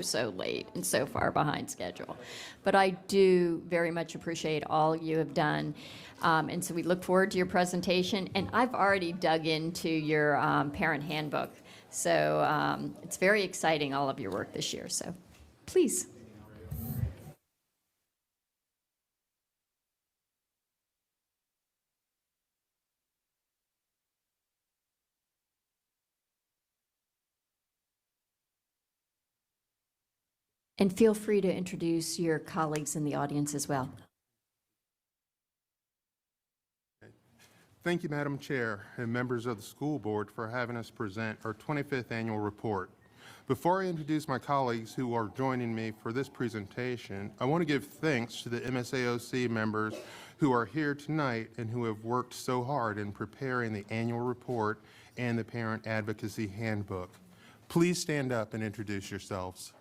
so late and so far behind schedule. But I do very much appreciate all you have done. And so we look forward to your presentation. And I've already dug into your parent handbook. So it's very exciting, all of your work this year. So please. And feel free to introduce your colleagues in the audience as well. Thank you, Madam Chair, and members of the school board for having us present our 25th annual report. Before I introduce my colleagues who are joining me for this presentation, I want to give thanks to the MSAOC members who are here tonight and who have worked so hard in preparing the annual report and the Parent Advocacy Handbook. Please stand up and introduce yourselves.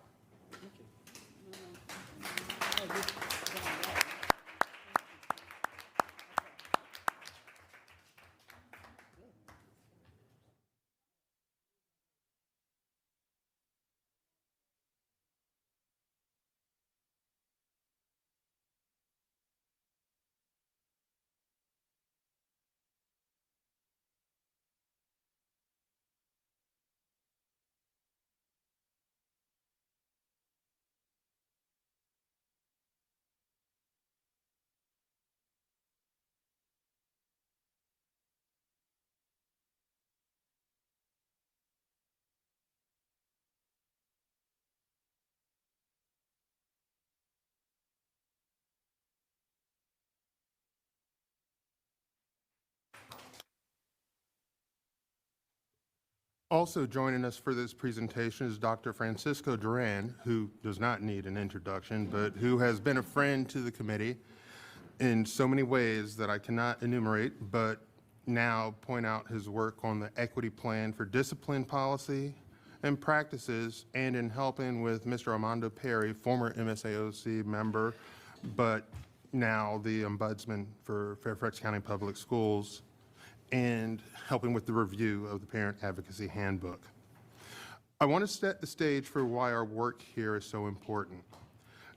Also joining us for this presentation is Dr. Francisco Duran, who does not need an introduction, but who has been a friend to the committee in so many ways that I cannot enumerate, but now point out his work on the equity plan for discipline policy and practices, and in helping with Mr. Armando Perry, former MSAOC member, but now the ombudsman for Fairfax County Public Schools, and helping with the review of the Parent Advocacy Handbook. I want to set the stage for why our work here is so important.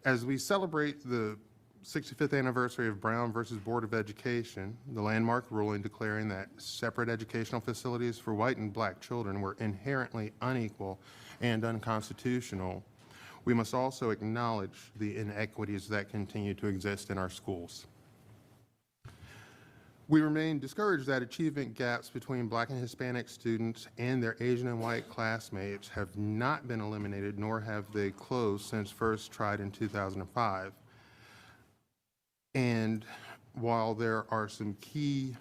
As we celebrate the 65th anniversary of Brown versus Board of Education, the landmark ruling declaring that separate educational facilities for white and black children were inherently unequal and unconstitutional, we must also acknowledge the inequities that continue to exist in our schools. We remain discouraged that achievement gaps between Black and Hispanic students and their Asian and white classmates have not been eliminated, nor have they closed since first tried in 2005. And while there are some key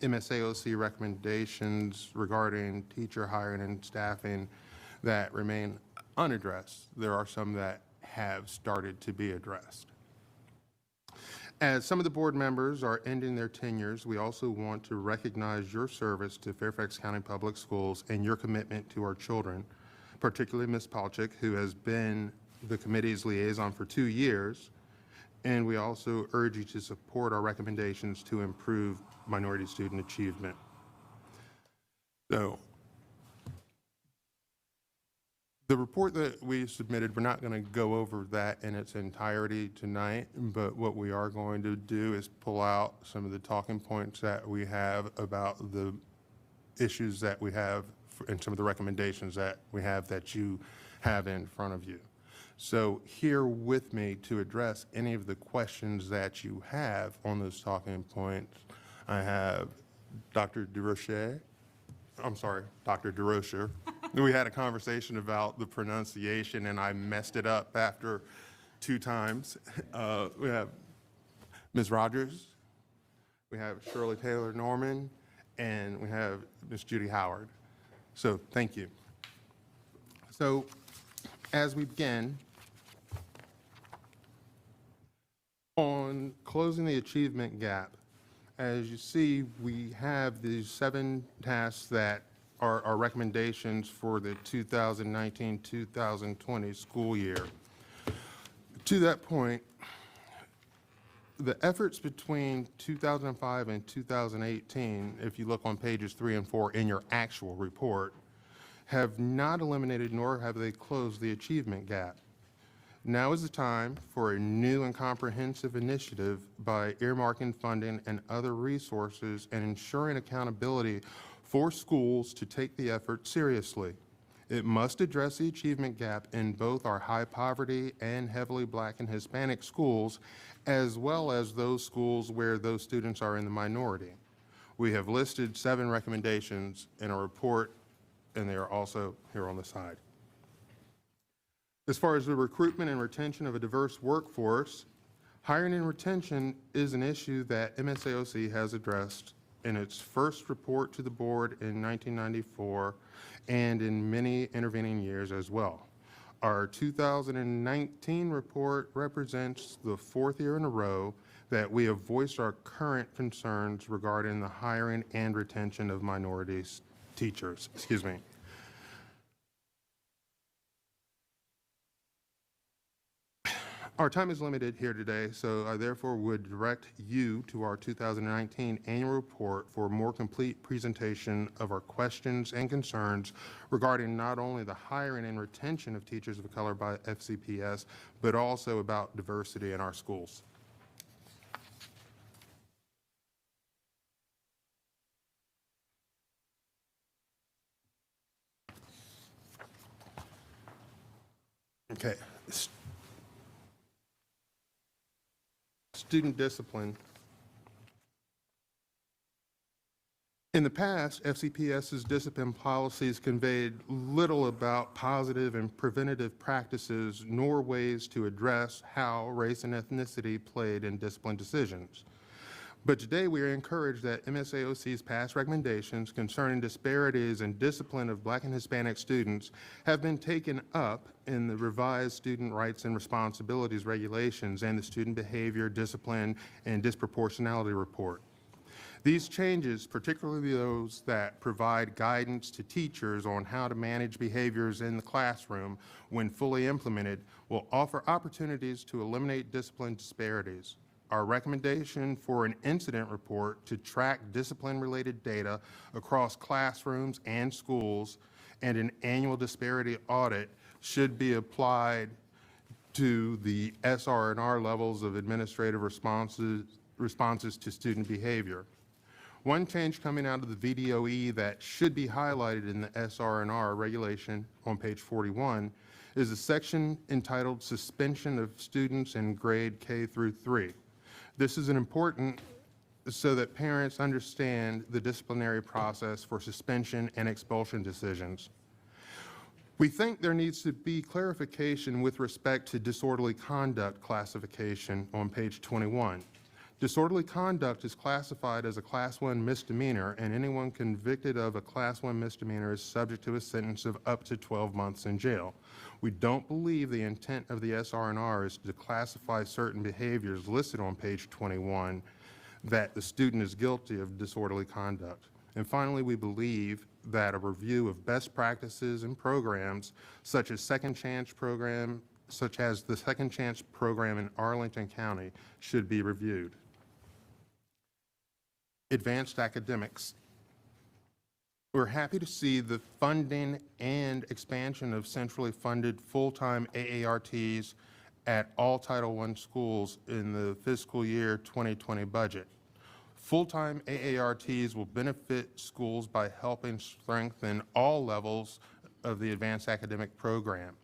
MSAOC recommendations regarding teacher hiring and staffing that remain unaddressed, there are some that have started to be addressed. As some of the board members are ending their tenures, we also want to recognize your service to Fairfax County Public Schools and your commitment to our children, particularly Ms. Palchik, who has been the committee's liaison for 2 years. And we also urge you to support our recommendations to improve minority student achievement. So, the report that we submitted, we're not going to go over that in its entirety tonight, but what we are going to do is pull out some of the talking points that we have about the issues that we have and some of the recommendations that we have that you have in front of you. So here with me to address any of the questions that you have on those talking points, I have Dr. DeRocher. I'm sorry, Dr. DeRocher. We had a conversation about the pronunciation and I messed it up after 2 times. We have Ms. Rogers, we have Shirley Taylor Norman, and we have Ms. Judy Howard. So thank you. So as we begin, on closing the achievement gap, as you see, we have these 7 tasks that are our recommendations for the 2019-2020 school year. To that point, the efforts between 2005 and 2018, if you look on pages 3 and 4 in your actual report, have not eliminated nor have they closed the achievement gap. Now is the time for a new and comprehensive initiative by earmarking funding and other resources and ensuring accountability for schools to take the effort seriously. It must address the achievement gap in both our high poverty and heavily Black and Hispanic schools, as well as those schools where those students are in the minority. We have listed 7 recommendations in a report, and they are also here on the side. As far as the recruitment and retention of a diverse workforce, hiring and retention is an issue that MSAOC has addressed in its first report to the board in 1994 and in many intervening years as well. Our 2019 report represents the 4th year in a row that we have voiced our current concerns regarding the hiring and retention of minorities teachers. Our time is limited here today, so I therefore would direct you to our 2019 annual report for a more complete presentation of our questions and concerns regarding not only the hiring and retention of teachers of color by FCPS, but also about diversity in our schools. Okay. Student discipline. In the past, FCPS's discipline policies conveyed little about positive and preventative practices nor ways to address how race and ethnicity played in discipline decisions. But today we are encouraged that MSAOC's past recommendations concerning disparities in discipline of Black and Hispanic students have been taken up in the revised Student Rights and Responsibilities Regulations and the Student Behavior, Discipline, and Disproportionality Report. These changes, particularly those that provide guidance to teachers on how to manage behaviors in the classroom when fully implemented, will offer opportunities to eliminate discipline disparities. Our recommendation for an incident report to track discipline-related data across classrooms and schools and an annual disparity audit should be applied to the SR&R levels of administrative responses to student behavior. One change coming out of the VDOE that should be highlighted in the SR&R regulation on page 41 is a section entitled Suspension of Students in Grade K through 3. This is important so that parents understand the disciplinary process for suspension and expulsion decisions. We think there needs to be clarification with respect to disorderly conduct classification on page 21. Disorderly conduct is classified as a Class 1 misdemeanor, and anyone convicted of a Class 1 misdemeanor is subject to a sentence of up to 12 months in jail. We don't believe the intent of the SR&R is to classify certain behaviors listed on page 21 that the student is guilty of disorderly conduct. And finally, we believe that a review of best practices and programs such as the Second Chance program in Arlington County should be reviewed. Advanced academics. We're happy to see the funding and expansion of centrally funded full-time AARTs at all Title I schools in the fiscal year 2020 budget. Full-time AARTs will benefit schools by helping strengthen all levels of the advanced academic program,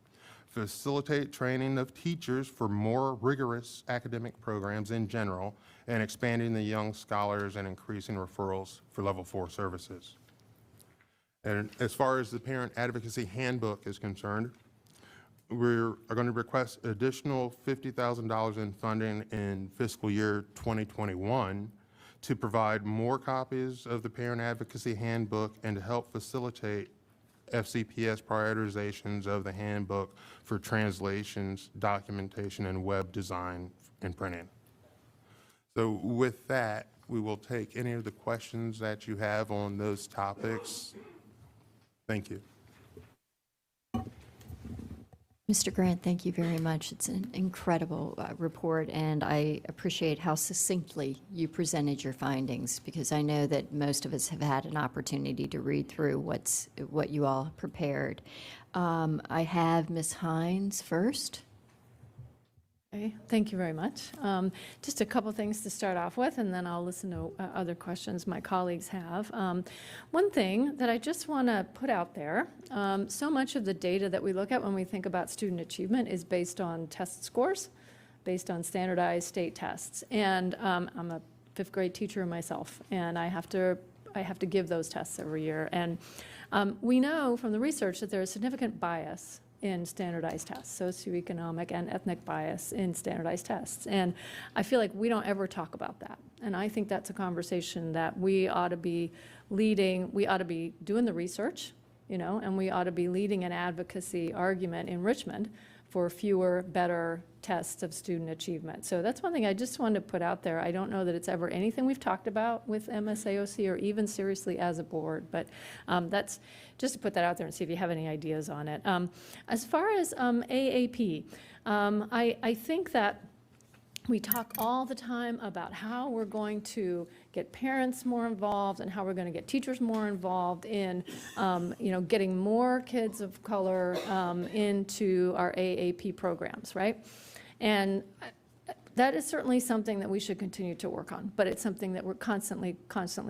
facilitate training of teachers for more rigorous academic programs in general, and expanding the young scholars and increasing referrals for Level 4 services. And as far as the Parent Advocacy Handbook is concerned, we are going to request additional $50,000 in funding in fiscal year 2021 to provide more copies of the Parent Advocacy Handbook and to help facilitate FCPS prioritizations of the handbook for translations, documentation, and web design and printing. So with that, we will take any of the questions that you have on those topics. Thank you. Mr. Grant, thank you very much. It's an incredible report, and I appreciate how succinctly you presented your findings, because I know that most of us have had an opportunity to read through what you all prepared. I have Ms. Hines first. Okay, thank you very much. Just a couple things to start off with, and then I'll listen to other questions my colleagues have. One thing that I just want to put out there, so much of the data that we look at when we think about student achievement is based on test scores, based on standardized state tests. And I'm a fifth grade teacher myself, and I have to give those tests every year. And we know from the research that there is significant bias in standardized tests, socioeconomic and ethnic bias in standardized tests. And I feel like we don't ever talk about that. And I think that's a conversation that we ought to be leading. We ought to be doing the research, and we ought to be leading an advocacy argument in Richmond for fewer, better tests of student achievement. So that's one thing I just wanted to put out there. I don't know that it's ever anything we've talked about with MSAOC or even seriously as a board, but that's just to put that out there and see if you have any ideas on it. As far as AAP, I think that we talk all the time about how we're going to get parents more involved and how we're going to get teachers more involved in, getting more kids of color into our AAP programs, right? And that is certainly something that we should continue to work on, but it's something that we're constantly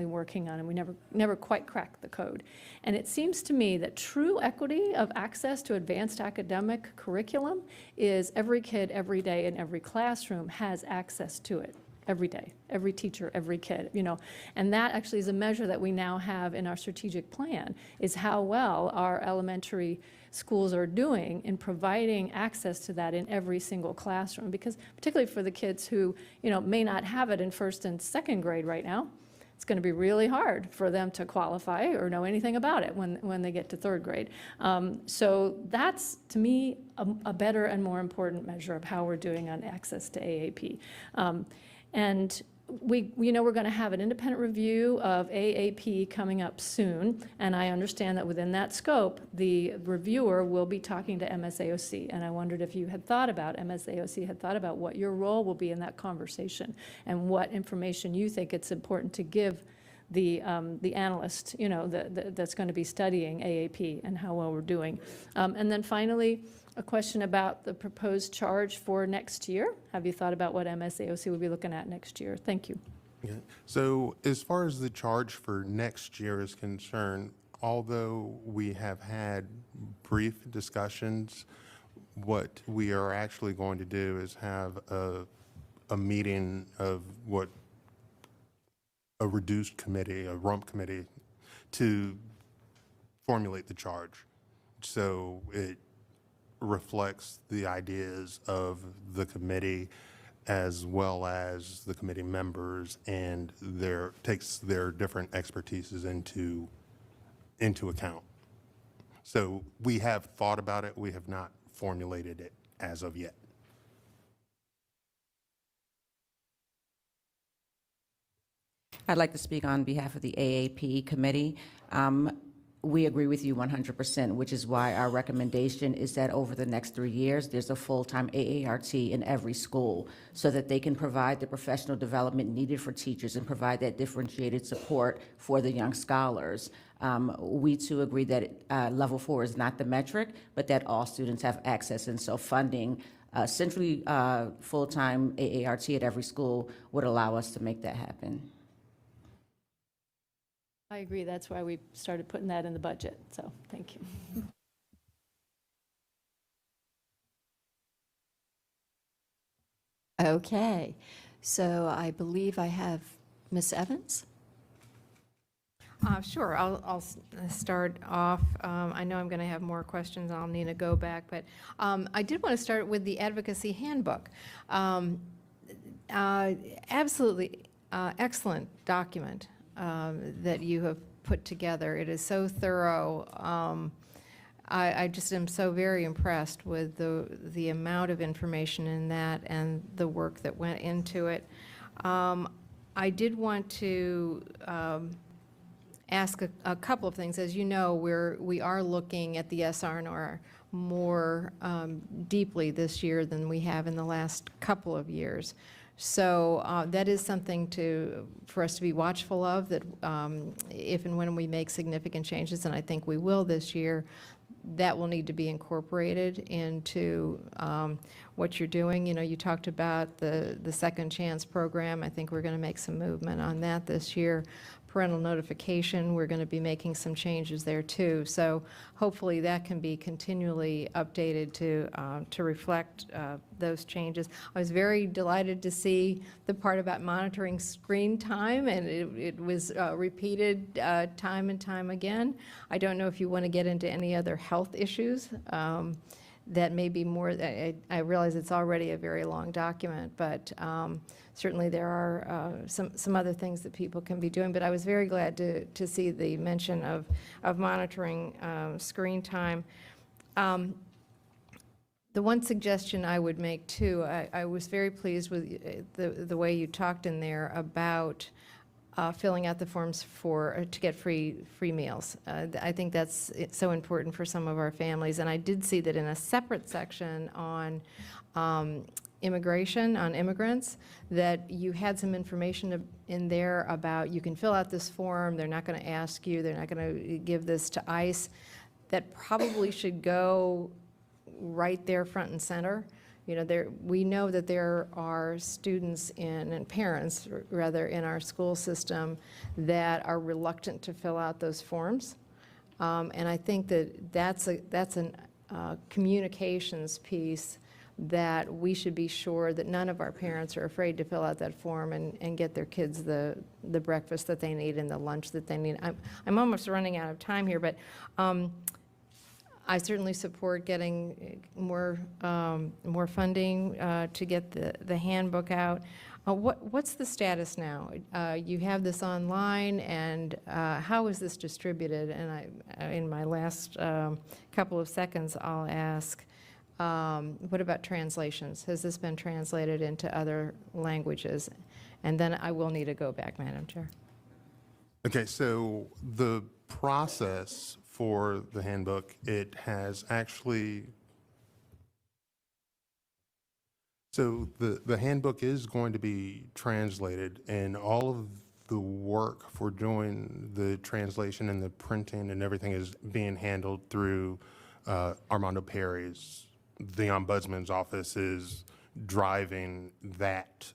working on, and we never quite crack the code. And it seems to me that true equity of access to advanced academic curriculum is every kid, every day, in every classroom has access to it. Every day, every teacher, every kid, and that actually is a measure that we now have in our strategic plan, is how well our elementary schools are doing in providing access to that in every single classroom, because particularly for the kids who, may not have it in first and second grade right now, it's going to be really hard for them to qualify or know anything about it when they get to third grade. So that's, to me, a better and more important measure of how we're doing on access to AAP. And we're going to have an independent review of AAP coming up soon, and I understand that within that scope, the reviewer will be talking to MSAOC, and I wondered if you had thought about, MSAOC had thought about what your role will be in that conversation and what information you think it's important to give the analyst, that's going to be studying AAP and how well we're doing. And then finally, a question about the proposed charge for next year. Have you thought about what MSAOC will be looking at next year? Thank you. Yeah. So as far as the charge for next year is concerned, although we have had brief discussions, what we are actually going to do is have a meeting of what a reduced committee, a rump committee, to formulate the charge. So it reflects the ideas of the committee as well as the committee members, and takes their different expertises into account. So we have thought about it, we have not formulated it as of yet. I'd like to speak on behalf of the AAP committee. We agree with you 100%, which is why our recommendation is that over the next 3 years, there's a full-time AART in every school so that they can provide the professional development needed for teachers and provide that differentiated support for the young scholars. We too agree that level 4 is not the metric, but that all students have access, and so funding centrally full-time AART at every school would allow us to make that happen. I agree. That's why we started putting that in the budget. So thank you. Okay, so I believe I have Ms. Evans. Sure, I'll start off. I know I'm going to have more questions. I'll need to go back, but I did want to start with the Advocacy Handbook. Absolutely excellent document that you have put together. It is so thorough. I just am so very impressed with the amount of information in that and the work that went into it. I did want to ask a couple of things. As you know, we are looking at the SR&R more deeply this year than we have in the last couple of years. So that is something for us to be watchful of, that if and when we make significant changes, and I think we will this year, that will need to be incorporated into what you're doing. You know, you talked about the Second Chance program. I think we're going to make some movement on that this year. Parental notification, we're going to be making some changes there too. So hopefully that can be continually updated to reflect those changes. I was very delighted to see the part about monitoring screen time, and it was repeated time and time again. I don't know if you want to get into any other health issues that may be more, I realize it's already a very long document, but certainly there are some other things that people can be doing. But I was very glad to see the mention of monitoring screen time. The one suggestion I would make too, I was very pleased with the way you talked in there about filling out the forms to get free meals. I think that's so important for some of our families. And I did see that in a separate section on immigration, on immigrants, that you had some information in there about you can fill out this form, they're not going to ask you, they're not going to give this to ICE. That probably should go right there front and center. You know, we know that there are students and parents, rather, in our school system that are reluctant to fill out those forms. And I think that's a communications piece that we should be sure that none of our parents are afraid to fill out that form and get their kids the breakfast that they need and the lunch that they need. I'm almost running out of time here, but I certainly support getting more funding to get the handbook out. What's the status now? You have this online, and how is this distributed? And in my last couple of seconds, I'll ask, what about translations? Has this been translated into other languages? And then I will need to go back, Madam Chair. Okay, so the process for the handbook, it has actually, so the handbook is going to be translated, and all of the work for doing the translation and the printing and everything is being handled through Armando Perry's. The Ombudsman's office is driving that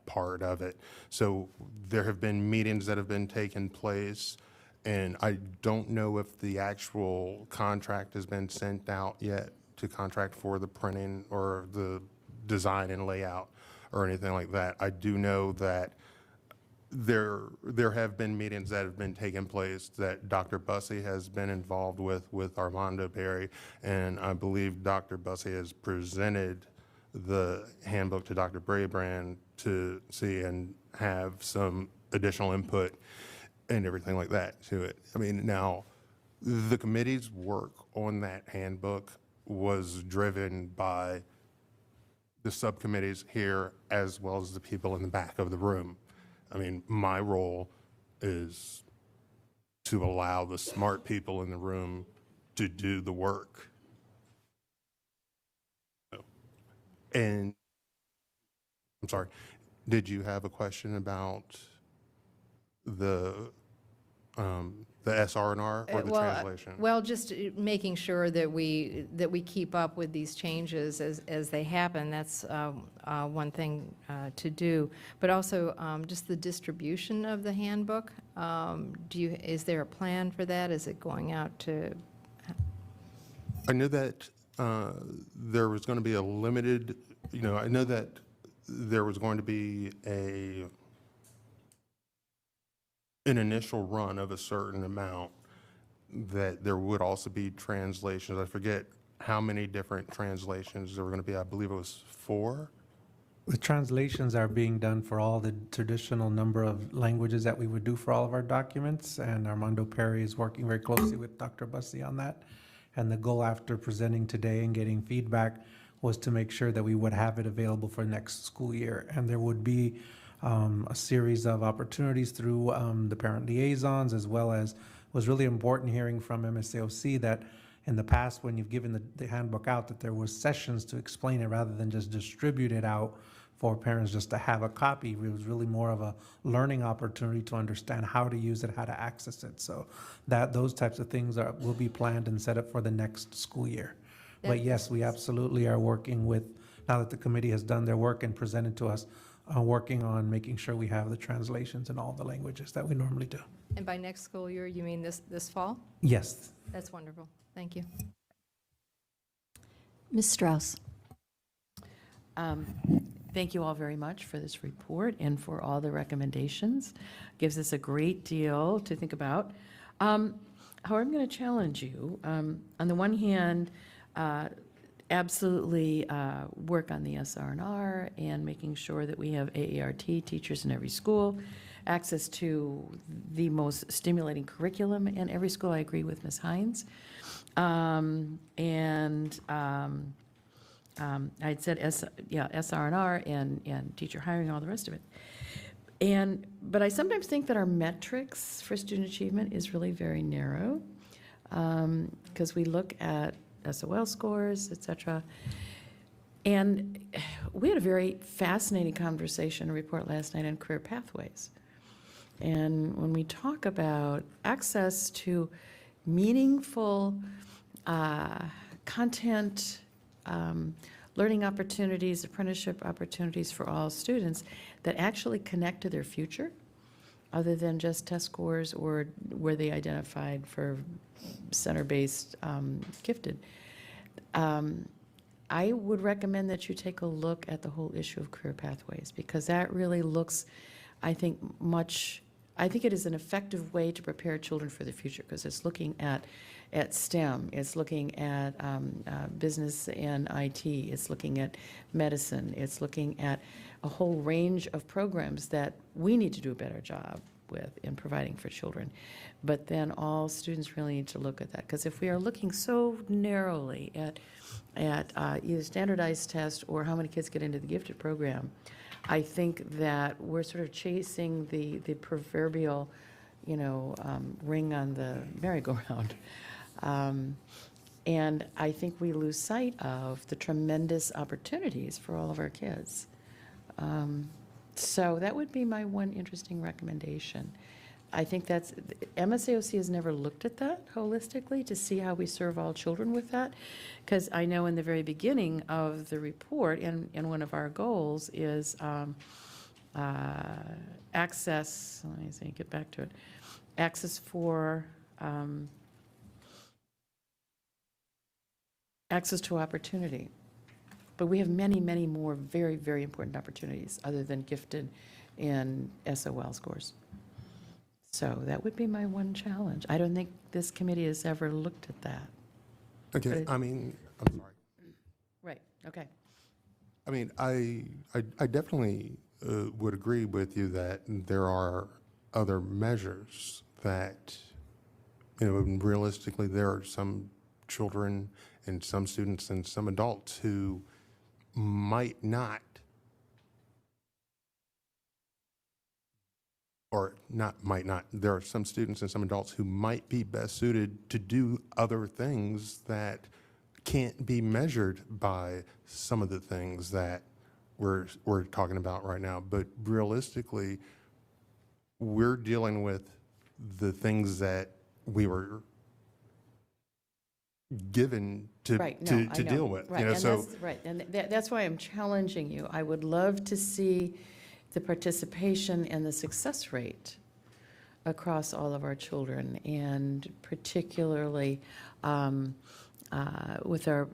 part of it. So there have been meetings that have been taking place, and I don't know if the actual contract has been sent out yet to contract for the printing or the design and layout or anything like that. I do know that there have been meetings that have been taking place that Dr. Bussey has been involved with Armando Perry, and I believe Dr. Bussey has presented the handbook to Dr. Brabrand to see and have some additional input and everything like that to it. I mean, now, the committee's work on that handbook was driven by the subcommittees here as well as the people in the back of the room. I mean, my role is to allow the smart people in the room to do the work. And, I'm sorry, did you have a question about the SR&R or the translation? Well, just making sure that we keep up with these changes as they happen. That's one thing to do. But also just the distribution of the handbook. Is there a plan for that? Is it going out to? I know that there was going to be a limited, I know that there was going to be an initial run of a certain amount, that there would also be translations. I forget how many different translations there were going to be. I believe it was 4. The translations are being done for all the traditional number of languages that we would do for all of our documents, and Armando Perry is working very closely with Dr. Bussey on that. And the goal after presenting today and getting feedback was to make sure that we would have it available for next school year. And there would be a series of opportunities through the parent liaisons, as well as was really important hearing from MSAOC that in the past, when you've given the handbook out, that there was sessions to explain it rather than just distribute it out for parents just to have a copy. It was really more of a learning opportunity to understand how to use it, how to access it. So those types of things will be planned and set up for the next school year. But yes, we absolutely are working with, now that the committee has done their work and presented to us, working on making sure we have the translations in all the languages that we normally do. And by next school year, you mean this fall? Yes. That's wonderful. Thank you. Ms. Strauss. Thank you all very much for this report and for all the recommendations. Gives us a great deal to think about. However, I'm going to challenge you. On the one hand, absolutely work on the SR&R and making sure that we have AART teachers in every school, access to the most stimulating curriculum in every school. I agree with Ms. Hines. I'd said SR&R and teacher hiring, all the rest of it. But I sometimes think that our metrics for student achievement is really very narrow, because we look at SOL scores, et cetera. And we had a very fascinating conversation, a report last night on career pathways. And when we talk about access to meaningful content, learning opportunities, apprenticeship opportunities for all students that actually connect to their future, other than just test scores or where they identified for center-based gifted. I would recommend that you take a look at the whole issue of career pathways, because that really looks, I think it is an effective way to prepare children for the future, because it's looking at STEM, it's looking at business and IT, it's looking at medicine, it's looking at a whole range of programs that we need to do a better job with in providing for children. But then all students really need to look at that, because if we are looking so narrowly at either standardized tests or how many kids get into the gifted program, I think that we're sort of chasing the proverbial, ring on the merry-go-round. And I think we lose sight of the tremendous opportunities for all of our kids. So that would be my one interesting recommendation. I think MSAOC has never looked at that holistically to see how we serve all children with that. Because I know in the very beginning of the report, and one of our goals is access, let me see, get back to it, access to opportunity. But we have many, many more very, very important opportunities other than gifted and SOL scores. So that would be my one challenge. I don't think this committee has ever looked at that. Okay, But I'm sorry. Right, okay. I mean, I definitely would agree with you that there are other measures that, realistically, there are some children and some students and some adults who might not, or not might not, there are some students and some adults who might be best suited to do other things that can't be measured by some of the things that we're talking about right now. But realistically, we're dealing with the things that we were given to Right, no, I know. deal with. Right, and that's why I'm challenging you. I would love to see the participation and the success rate across all of our children, and particularly with our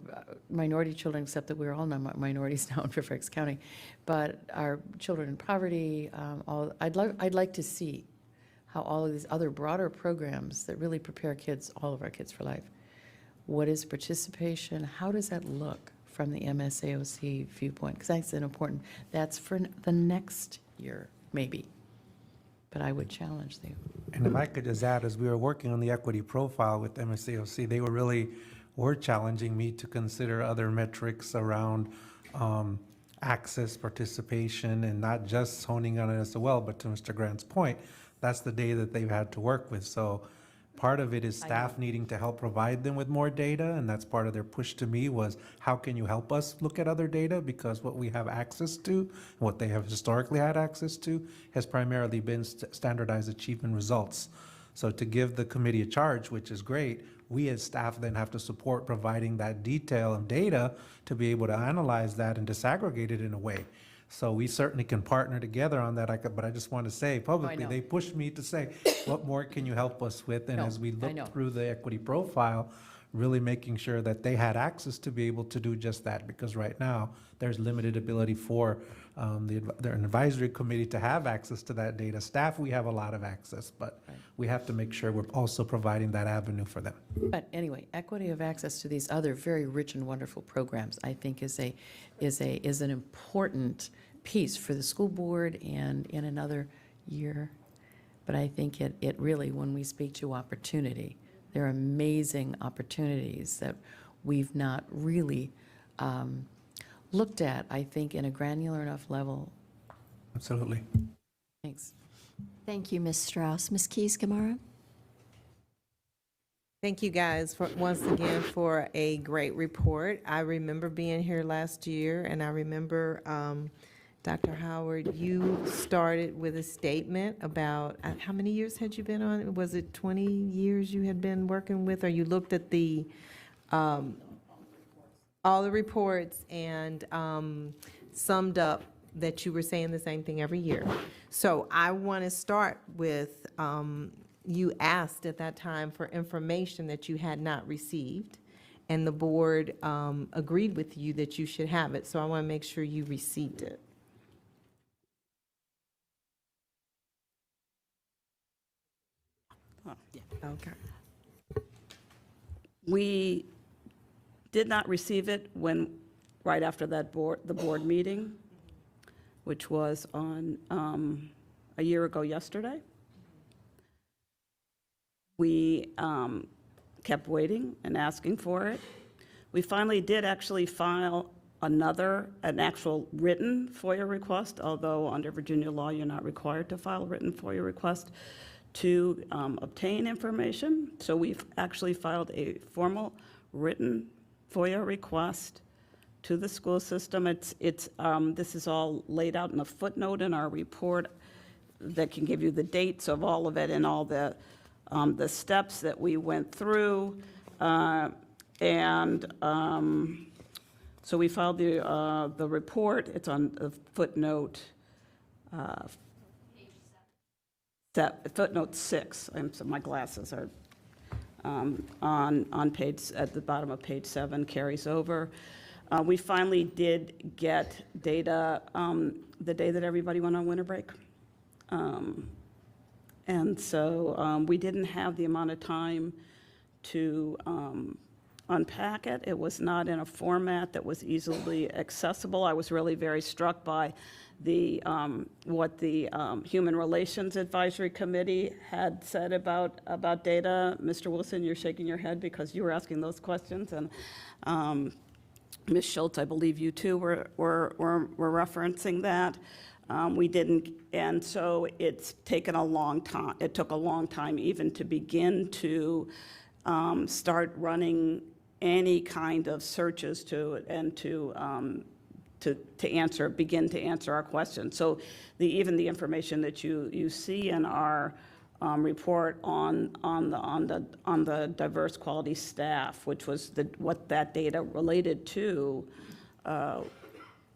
minority children, except that we're all minorities now in Fairfax County, but our children in poverty, I'd like to see how all of these other broader programs that really prepare all of our kids for life. What is participation? How does that look from the MSAOC viewpoint? Because that's for the next year, maybe. But I would challenge you. And if I could just add, as we were working on the equity profile with MSAOC, they were challenging me to consider other metrics around access, participation, and not just honing on it as well, but to Mr. Grant's point, that's the data that they've had to work with. So Part of it is staff needing to help provide them with more data, and that's part of their push to me was, how can you help us look at other data? Because what we have access to, what they have historically had access to, has primarily been standardized achievement results. So to give the committee a charge, which is great, we as staff then have to support providing that detail of data to be able to analyze that and disaggregate it in a way. So we certainly can partner together on that. But I just want to say publicly, know. they pushed me to say, what more can you help us with? And No, as we I know. look through the equity profile, really making sure that they had access to be able to do just that. Because right now, there's limited ability for their advisory committee to have access to that data. Staff, we have a lot of access, but we have to make sure we're also providing that avenue for them. But anyway, equity of access to these other very rich and wonderful programs, I think, is an important piece for the school board and in another year. But I think it really, when we speak to opportunity, there are amazing opportunities that we've not really looked at, I think, in a granular enough level. Absolutely. Thanks. Thank you, Ms. Strauss. Ms. Keys-Gamarra? Thank you guys once again for a great report. I remember being here last year, and I remember, Dr. Howard, you started with a statement about, how many years had you been on? Was it 20 years you had been working with, or you looked at the, all the reports and summed up that you were saying the same thing every year. So I want to start with, you asked at that time for information that you had not received, and the board agreed with you that you should have it. So I want to make sure you received it. Okay. We did not receive it right after the board meeting, which was on a year ago yesterday. We kept waiting and asking for it. We finally did actually file an actual written FOIA request, although under Virginia law, you're not required to file a written FOIA request to obtain information. So we've actually filed a formal written FOIA request to the school system. This is all laid out in a footnote in our report that can give you the dates of all of it and all the steps that we went through. So we filed the report. It's on the footnote. Footnote 6. So my glasses are on page, at the bottom of page 7, carries over. We finally did get data the day that everybody went on winter break. And so we didn't have the amount of time to unpack it. It was not in a format that was easily accessible. I was really very struck by what the Human Relations Advisory Committee had said about data. Mr. Wilson, you're shaking your head because you were asking those questions, and Ms. Schultz, I believe you too were referencing that. We didn't, and so it's taken a long time. It took a long time even to begin to start running any kind of searches begin to answer our questions. So even the information that you see in our report on the diverse quality staff, which was what that data related to,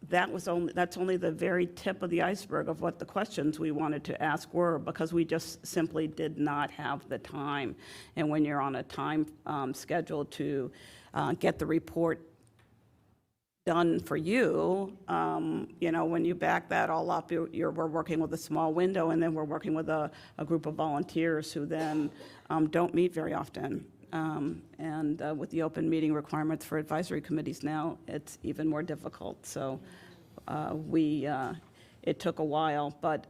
that's only the very tip of the iceberg of what the questions we wanted to ask were, because we just simply did not have the time. And when you're on a time schedule to get the report done for you, when you back that all up, we're working with a small window, and then we're working with a group of volunteers who then don't meet very often. And with the open meeting requirements for advisory committees now, it's even more difficult. So it took a while, but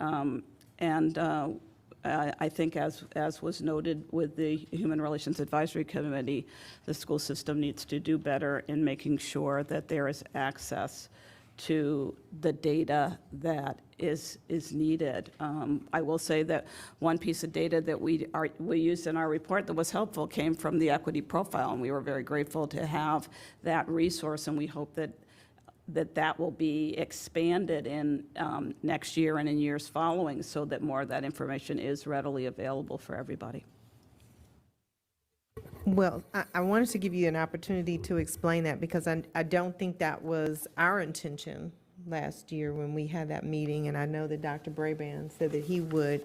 I think as was noted with the Human Relations Advisory Committee, the school system needs to do better in making sure that there is access to the data that is needed. I will say that one piece of data that we used in our report that was helpful came from the equity profile, and we were very grateful to have that resource, and we hope that will be expanded in next year and in years following, so that more of that information is readily available for everybody. Well, I wanted to give you an opportunity to explain that, because I don't think that was our intention last year when we had that meeting, and I know that Dr. Brabrand said that he would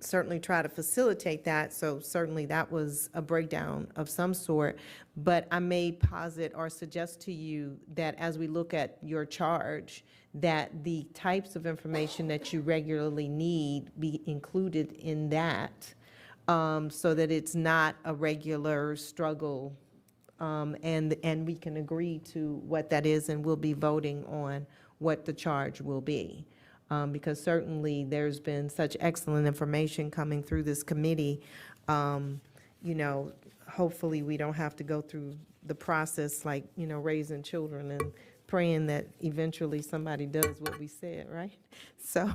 certainly try to facilitate that, so certainly that was a breakdown of some sort. But I may posit or suggest to you that as we look at your charge, that the types of information that you regularly need be included in that, so that it's not a regular struggle, and we can agree to what that is, and we'll be voting on what the charge will be. Because certainly there's been such excellent information coming through this committee. You know, hopefully we don't have to go through the process like, you know, raising children and praying that eventually somebody does what we said, right? So,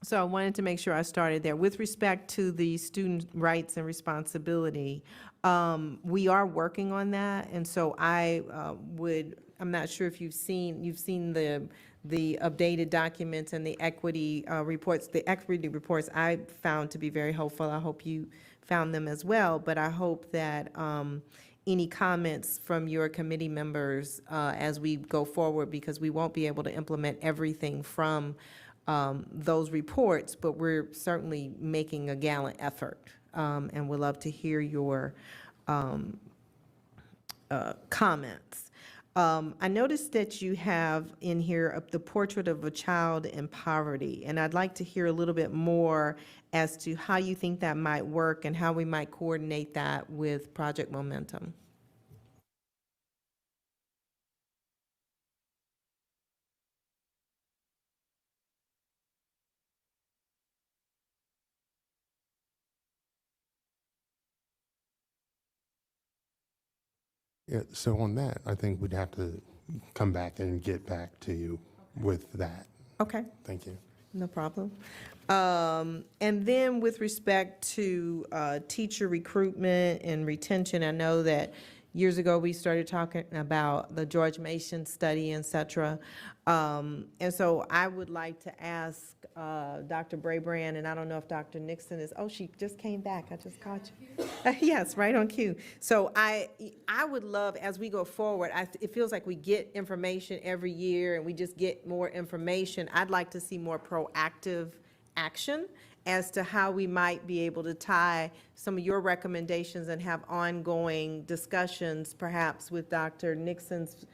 so I wanted to make sure I started there. With respect to the student rights and responsibility, we are working on that, and so I'm not sure if you've seen the updated documents and the equity reports. The equity reports I found to be very helpful. I hope you found them as well, but I hope that any comments from your committee members as we go forward, because we won't be able to implement everything from those reports, but we're certainly making a gallant effort, and we'd love to hear your comments. I noticed that you have in here the portrait of a child in poverty, and I'd like to hear a little bit more as to how you think that might work and how we might coordinate that with Project Momentum. Yeah, so on that, I think we'd have to come back and get back to you with that. Okay. Thank you. No problem. And then with respect to teacher recruitment and retention, I know that years ago we started talking about the George Mason study, et cetera. And so I would like to ask Dr. Brabrand, and I don't know if Dr. Nixon is, oh, she just came back. I just caught you. Yes, right on cue. So I would love, as we go forward, it feels like we get information every year and we just get more information. I'd like to see more proactive action as to how we might be able to tie some of your recommendations and have ongoing discussions, perhaps with Dr. Nixon's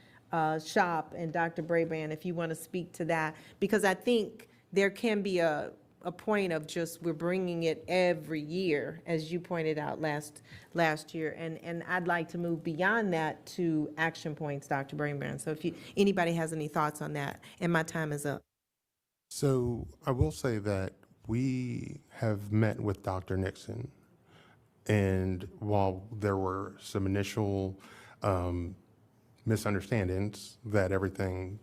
shop and Dr. Brabrand, if you want to speak to that, because I think there can be a point of just we're bringing it every year, as you pointed out last year, and I'd like to move beyond that to action points, Dr. Brabrand. So if anybody has any thoughts on that, and my time is up. So I will say that we have met with Dr. Nixon, and while there were some initial misunderstandings, that everything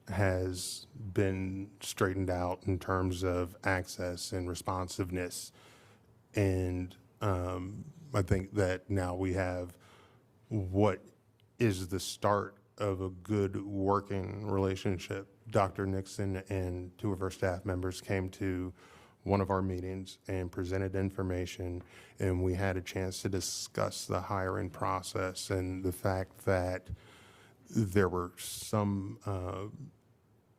has been straightened out in terms of access and responsiveness. And I think that now we have what is the start of a good working relationship. Dr. Nixon and two of her staff members came to one of our meetings and presented information, and we had a chance to discuss the hiring process and the fact that there were some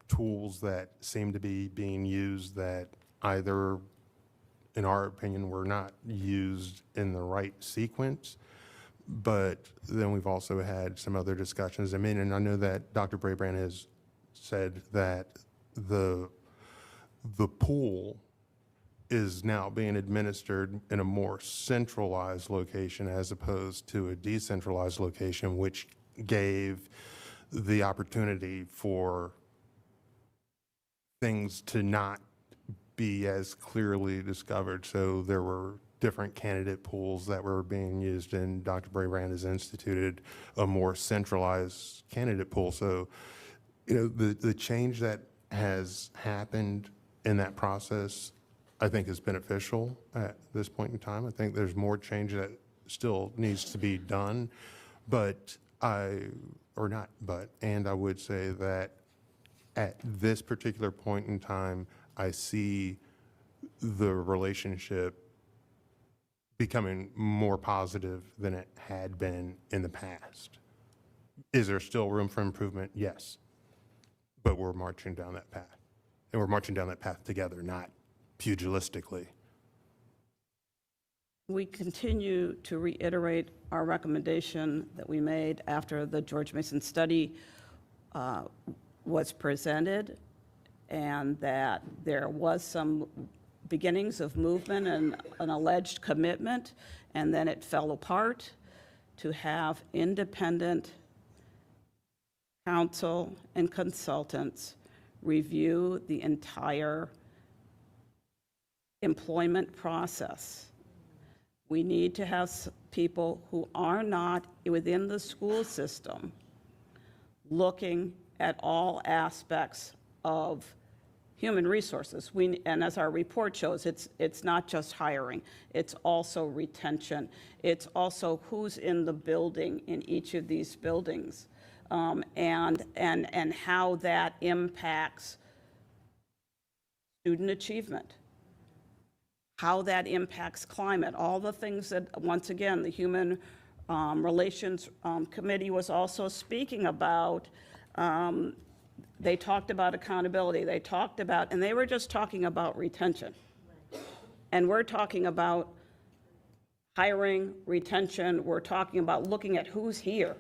tools that seemed to be being used that either, in our opinion, were not used in the right sequence. But then we've also had some other discussions. I mean, and I know that Dr. Brabrand has said that the pool is now being administered in a more centralized location as opposed to a decentralized location, which gave the opportunity for things to not be as clearly discovered. So there were different candidate pools that were being used, and Dr. Brabrand has instituted a more centralized candidate pool. So, the change that has happened in that process, I think, is beneficial at this point in time. I think there's more change that still needs to be done, and I would say that at this particular point in time, I see the relationship becoming more positive than it had been in the past. Is there still room for improvement? Yes. But we're marching down that path. And we're marching down that path together, not pugilistically. We continue to reiterate our recommendation that we made after the George Mason study was presented, and that there was some beginnings of movement and an alleged commitment, and then it fell apart, to have independent counsel and consultants review the entire employment process. We need to have people who are not within the school system looking at all aspects of human resources. And as our report shows, it's not just hiring, it's also retention. It's also who's in the building in each of these buildings, and how that impacts student achievement, how that impacts climate, all the things that, once again, the Human Relations Committee was also speaking about. They talked about accountability, they talked about, and they were just talking about retention. And we're talking about hiring, retention, we're talking about looking at who's here,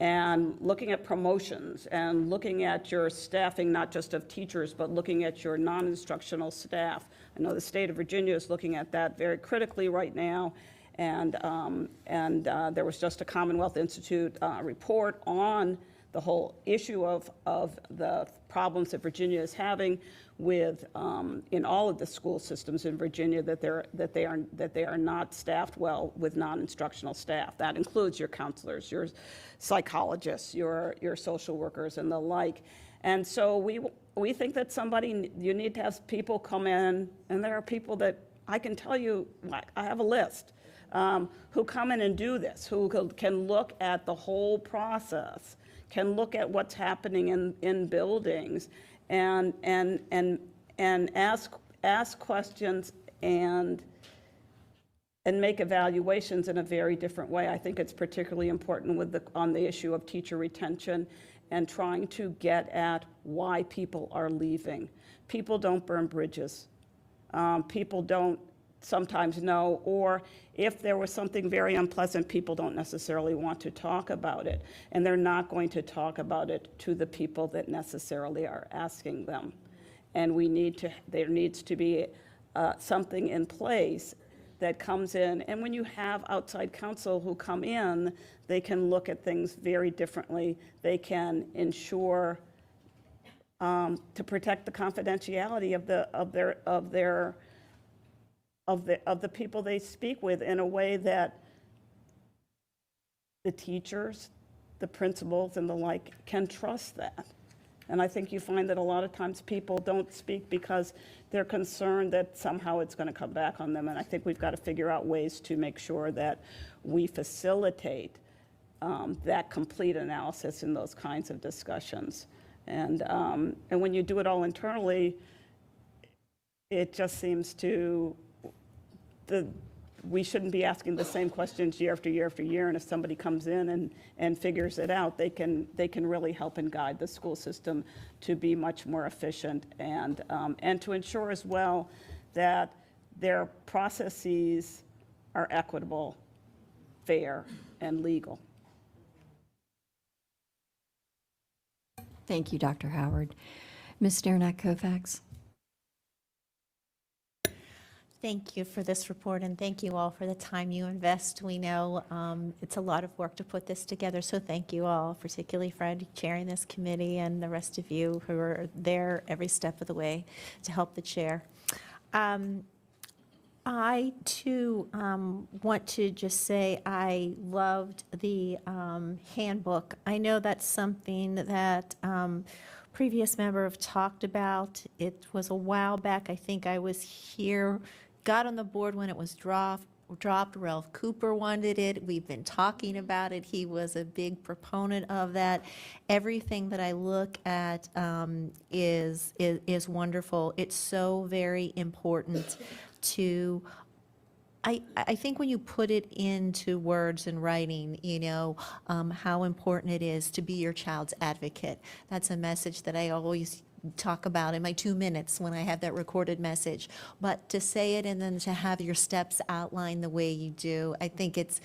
and looking at promotions, and looking at your staffing, not just of teachers, but looking at your non-instructional staff. I know the state of Virginia is looking at that very critically right now, and there was just a Commonwealth Institute report on the whole issue of the problems that Virginia is having with, in all of the school systems in Virginia, that they are not staffed well with non-instructional staff. That includes your counselors, your psychologists, your social workers, and the like. And so we think that you need to have people come in, and there are people that I can tell you, I have a list, who come in and do this, who can look at the whole process, can look at what's happening in buildings, and ask questions and make evaluations in a very different way. I think it's particularly important on the issue of teacher retention and trying to get at why people are leaving. People don't burn bridges. People don't sometimes know, or if there was something very unpleasant, people don't necessarily want to talk about it, and they're not going to talk about it to the people that necessarily are asking them. And there needs to be something in place that comes in, and when you have outside counsel who come in, they can look at things very differently. They can ensure to protect the confidentiality of the people they speak with in a way that the teachers, the principals, and the like can trust that. And I think you find that a lot of times people don't speak because they're concerned that somehow it's going to come back on them. And I think we've got to figure out ways to make sure that we facilitate that complete analysis in those kinds of discussions. And when you do it all internally, it just seems to we shouldn't be asking the same questions year after year after year, and if somebody comes in and figures it out, they can really help and guide the school system to be much more efficient, and to ensure as well that their processes are equitable, fair, and legal. Thank you, Dr. Howard. Ms. Derenak-Kovacs. Thank you for this report, and thank you all for the time you invest. We know it's a lot of work to put this together, so thank you all, particularly Fred chairing this committee and the rest of you who are there every step of the way to help the chair. I too want to just say I loved the handbook. I know that's something that previous member have talked about. It was a while back. I think I was here, got on the board when it was dropped. Ralph Cooper wanted it. We've been talking about it. He was a big proponent of that. Everything that I look at is wonderful. It's so very important to, I think when you put it into words and writing, how important it is to be your child's advocate. That's a message that I always talk about in my 2 minutes when I have that recorded message. But to say it and then to have your steps outlined the way you do, I think it's,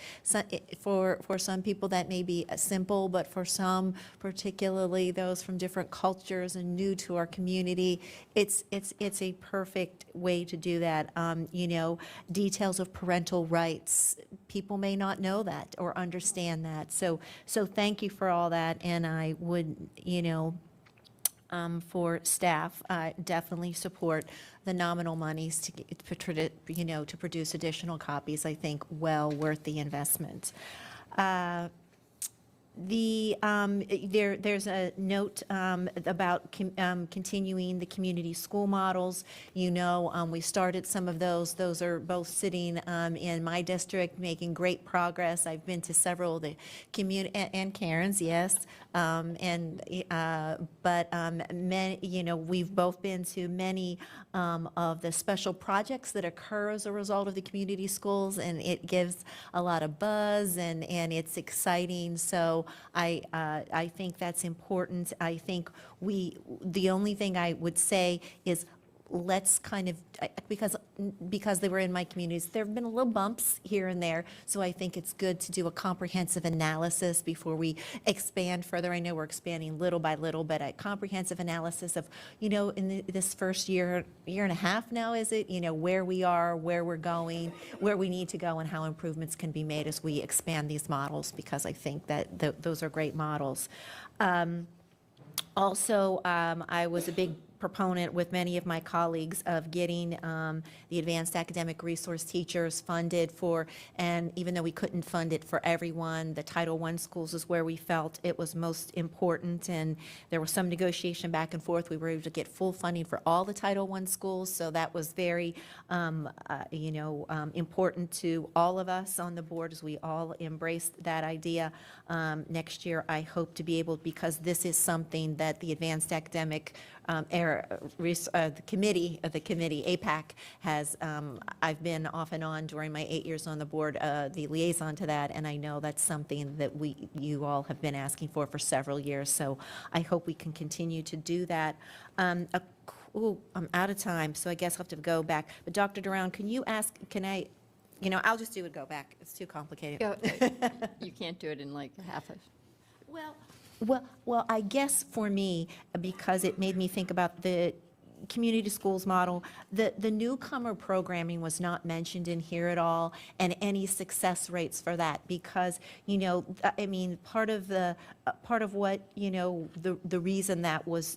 for some people that may be simple, but for some, particularly those from different cultures and new to our community, it's a perfect way to do that. Details of parental rights, people may not know that or understand that. So thank you for all that, and I would, for staff, definitely support the nominal monies to produce additional copies. I think well worth the investment. There's a note about continuing the community school models. We started some of those. Those are both sitting in my district, making great progress. I've been to several of the community, and Karen's, yes. Many, we've both been to many of the special projects that occur as a result of the community schools, and it gives a lot of buzz, and it's exciting. So I think that's important. I think the only thing I would say is let's kind of, because they were in my communities, there have been little bumps here and there. So I think it's good to do a comprehensive analysis before we expand further. I know we're expanding little by little, but a comprehensive analysis of, in this first year and a half now, is it, where we are, where we're going, where we need to go, and how improvements can be made as we expand these models, because I think that those are great models. Also, I was a big proponent with many of my colleagues of getting the advanced academic resource teachers funded for, and even though we couldn't fund it for everyone, the Title I schools is where we felt it was most important, and there was some negotiation back and forth. We were able to get full funding for all the Title I schools, so that was very, important to all of us on the board as we all embraced that idea. Next year, I hope to be able, because this is something that the advanced academic the committee, APAC, has, I've been off and on during my 8 years on the board, the liaison to that, and I know that's something that you all have been asking for several years, so I hope we can continue to do that. I'm out of time, so I guess I'll have to go back. But Dr. Duran, I'll just do it, go back. It's too complicated. You can't do it in like half a. Well, I guess for me, because it made me think about the community schools model, the newcomer programming was not mentioned in here at all, and any success rates for that, because, part of what, the reason that was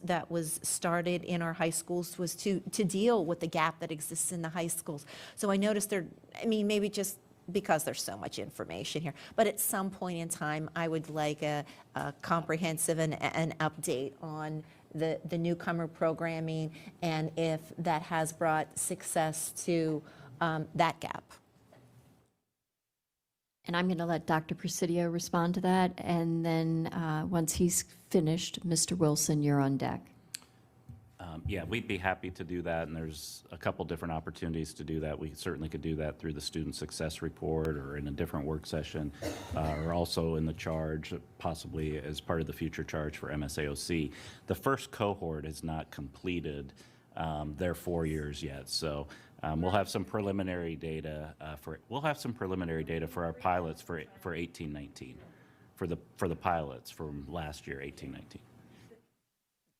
started in our high schools was to deal with the gap that exists in the high schools. So I noticed maybe just because there's so much information here. But at some point in time, I would like a comprehensive an update on the newcomer programming, and if that has brought success to that gap. And I'm going to let Dr. Presidio respond to that, and then once he's finished, Mr. Wilson, you're on deck. Yeah, we'd be happy to do that, and there's a couple different opportunities to do that. We certainly could do that through the student success report or in a different work session, or also in the charge, possibly as part of the future charge for MSAOC. The first cohort is not completed their 4 years yet, so we'll have some preliminary data for our pilots for 18-19, for the pilots from last year, 18-19.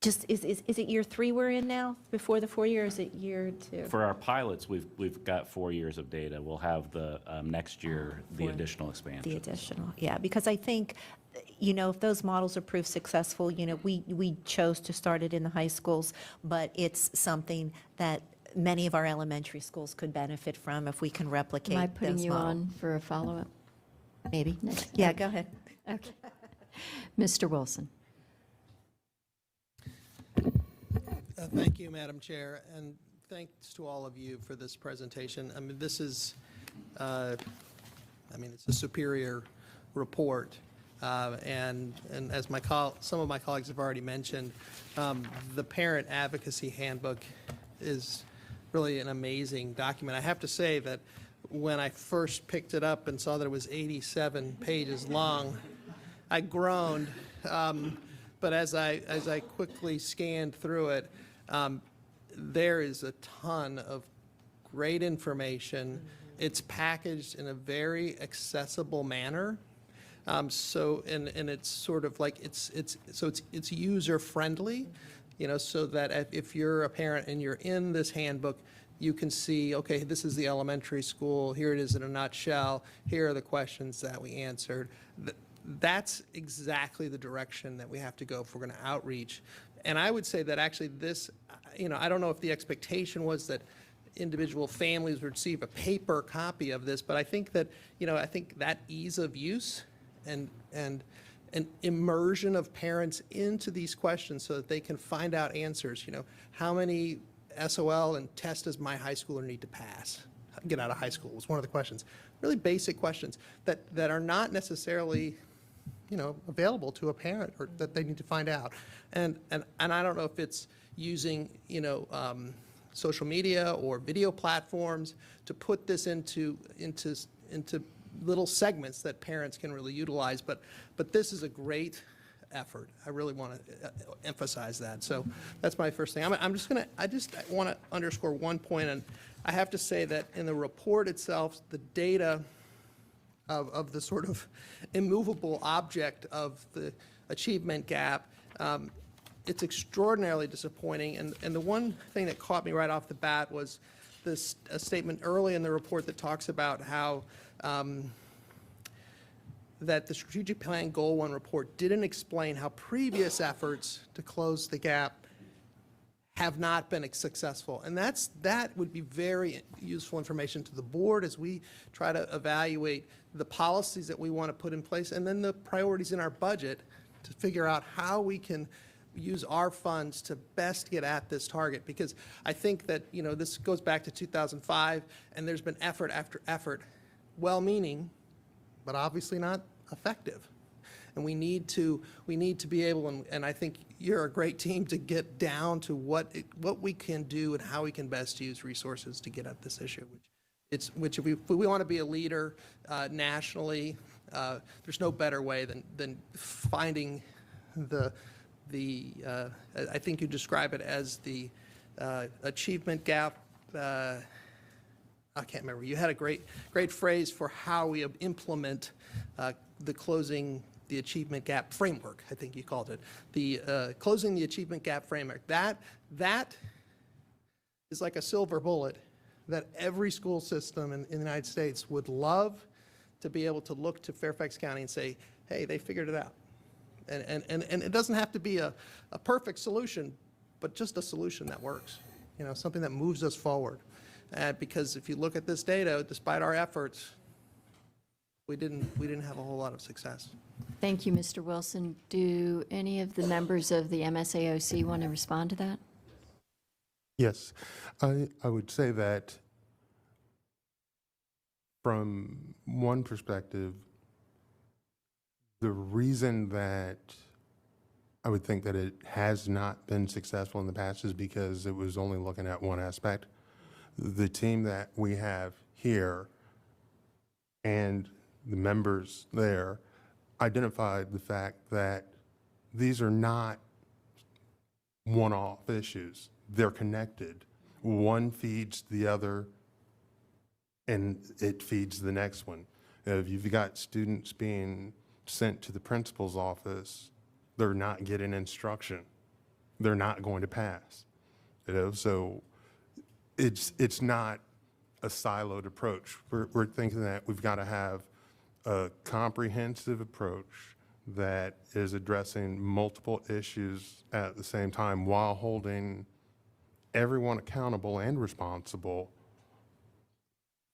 Just, is it year 3 we're in now, before the 4 years, is it year 2? For our pilots, we've got 4 years of data. We'll have the next year, the additional expansion. The additional, yeah, because I think, if those models are proved successful, we chose to start it in the high schools, but it's something that many of our elementary schools could benefit from if we can replicate Am I those putting you models. on for a follow-up? Maybe. Next. Yeah, go ahead. Okay. Mr. Wilson. Thank you, Madam Chair, and thanks to all of you for this presentation. I mean, this is, it's a superior report. And as some of my colleagues have already mentioned, the Parent Advocacy Handbook is really an amazing document. I have to say that when I first picked it up and saw that it was 87 pages long, I groaned. But as I quickly scanned through it, there is a ton of great information. It's packaged in a very accessible manner. So it's sort of like it's user friendly, so that if you're a parent and you're in this handbook, you can see, okay, this is the elementary school, here it is in a nutshell, here are the questions that we answered. That's exactly the direction that we have to go if we're going to outreach. And I would say that actually this, I don't know if the expectation was that individual families would receive a paper copy of this, but I think that, I think that ease of use and an immersion of parents into these questions so that they can find out answers. How many SOL and tests does my high schooler need to pass? Get out of high school was one of the questions. Really basic questions that are not necessarily, available to a parent or that they need to find out. And I don't know if it's using, social media or video platforms to put this into little segments that parents can really utilize, but this is a great effort. I really want to emphasize that. So that's my first thing. I just want to underscore one point, and I have to say that in the report itself, the data of the sort of immovable object of the achievement gap, it's extraordinarily disappointing. And the one thing that caught me right off the bat was this a statement early in the report that talks about how that the Strategic Plan Goal 1 report didn't explain how previous efforts to close the gap have not been successful. And that would be very useful information to the board as we try to evaluate the policies that we want to put in place and then the priorities in our budget to figure out how we can use our funds to best get at this target. Because I think that, this goes back to 2005 and there's been effort after effort, well-meaning, but obviously not effective. And we need to be able, and I think you're a great team to get down to what we can do and how we can best use resources to get at this issue. Which if we want to be a leader nationally, there's no better way than finding I think you describe it as the achievement gap. I can't remember. You had a great phrase for how we implement the closing the achievement gap framework, I think you called it. The closing the achievement gap framework. That is like a silver bullet that every school system in the United States would love to be able to look to Fairfax County and say, hey, they figured it out. And it doesn't have to be a perfect solution, but just a solution that works, something that moves us forward. Because if you look at this data, despite our efforts, we didn't have a whole lot of success. Thank you, Mr. Wilson. Do any of the members of the MSAOC want to respond to that? Yes, I would say that from one perspective, the reason that I would think that it has not been successful in the past is because it was only looking at one aspect. The team that we have here and the members there identified the fact that these are not one-off issues. They're connected. One feeds the other, and it feeds the next one. If you've got students being sent to the principal's office, they're not getting instruction. They're not going to pass. So it's not a siloed approach. We're thinking that we've got to have a comprehensive approach that is addressing multiple issues at the same time while holding everyone accountable and responsible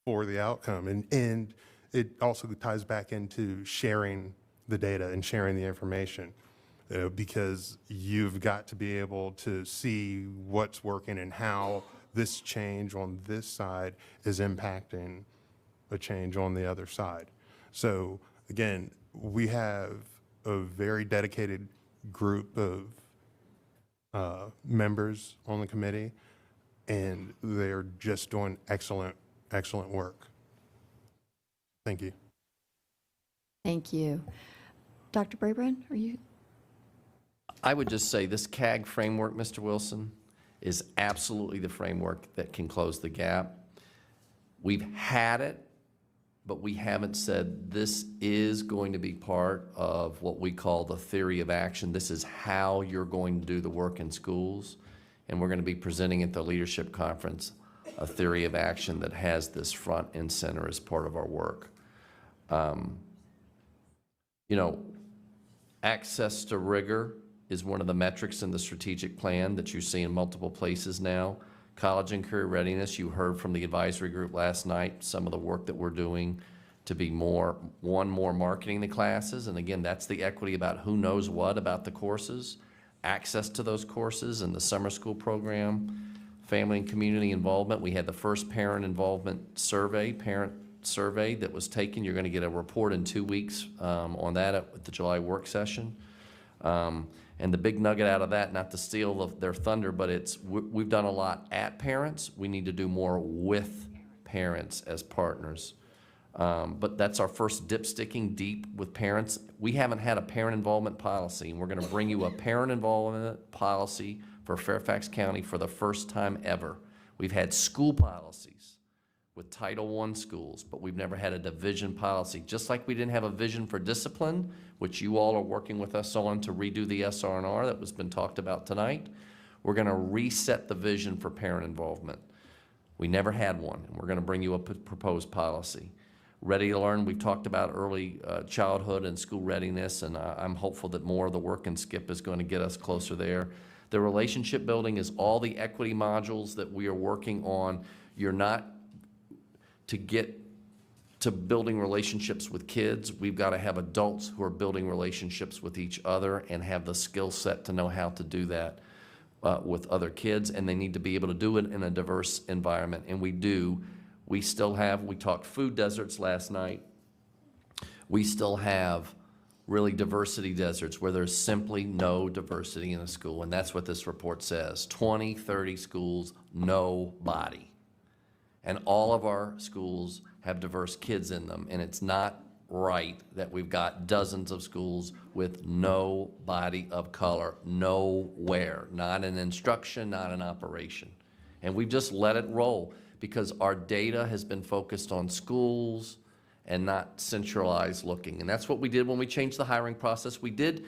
for the outcome. And it also ties back into sharing the data and sharing the information, because you've got to be able to see what's working and how this change on this side is impacting a change on the other side. So again, we have a very dedicated group of members on the committee, and they're just doing excellent work. Thank you. Thank you. Dr. Brabrand, are you? I would just say this CAG framework, Mr. Wilson, is absolutely the framework that can close the gap. We've had it, but we haven't said this is going to be part of what we call the theory of action. This is how you're going to do the work in schools. And we're going to be presenting at the leadership conference a theory of action that has this front and center as part of our work. You know, access to rigor is one of the metrics in the strategic plan that you see in multiple places now. College and career readiness, you heard from the advisory group last night, some of the work that we're doing to be more marketing the classes. And again, that's the equity about who knows what about the courses, access to those courses and the summer school program, family and community involvement. We had the first parent survey that was taken. You're going to get a report in 2 weeks on that at the July work session. And the big nugget out of that, not to steal their thunder, but we've done a lot at parents. We need to do more with parents as partners. But that's our first dipsticking deep with parents. We haven't had a parent involvement policy, and we're going to bring you a parent involvement policy for Fairfax County for the first time ever. We've had school policies with Title I schools, but we've never had a division policy. Just like we didn't have a vision for discipline, which you all are working with us on to redo the SR&R that was been talked about tonight, we're going to reset the vision for parent involvement. We never had one, and we're going to bring you a proposed policy. Ready to Learn, we've talked about early childhood and school readiness, and I'm hopeful that more of the work in SKIP is going to get us closer there. The relationship building is all the equity modules that we are working on. You're not to get to building relationships with kids, we've got to have adults who are building relationships with each other and have the skill set to know how to do that with other kids, and they need to be able to do it in a diverse environment, and we do. We still have, we talked food deserts last night, we still have really diversity deserts where there's simply no diversity in a school, and that's what this report says. 20, 30 schools, nobody. And all of our schools have diverse kids in them, and it's not right that we've got dozens of schools with nobody of color, nowhere, not in instruction, not in operation. And we've just let it roll because our data has been focused on schools and not centralized looking. And that's what we did when we changed the hiring process. We did,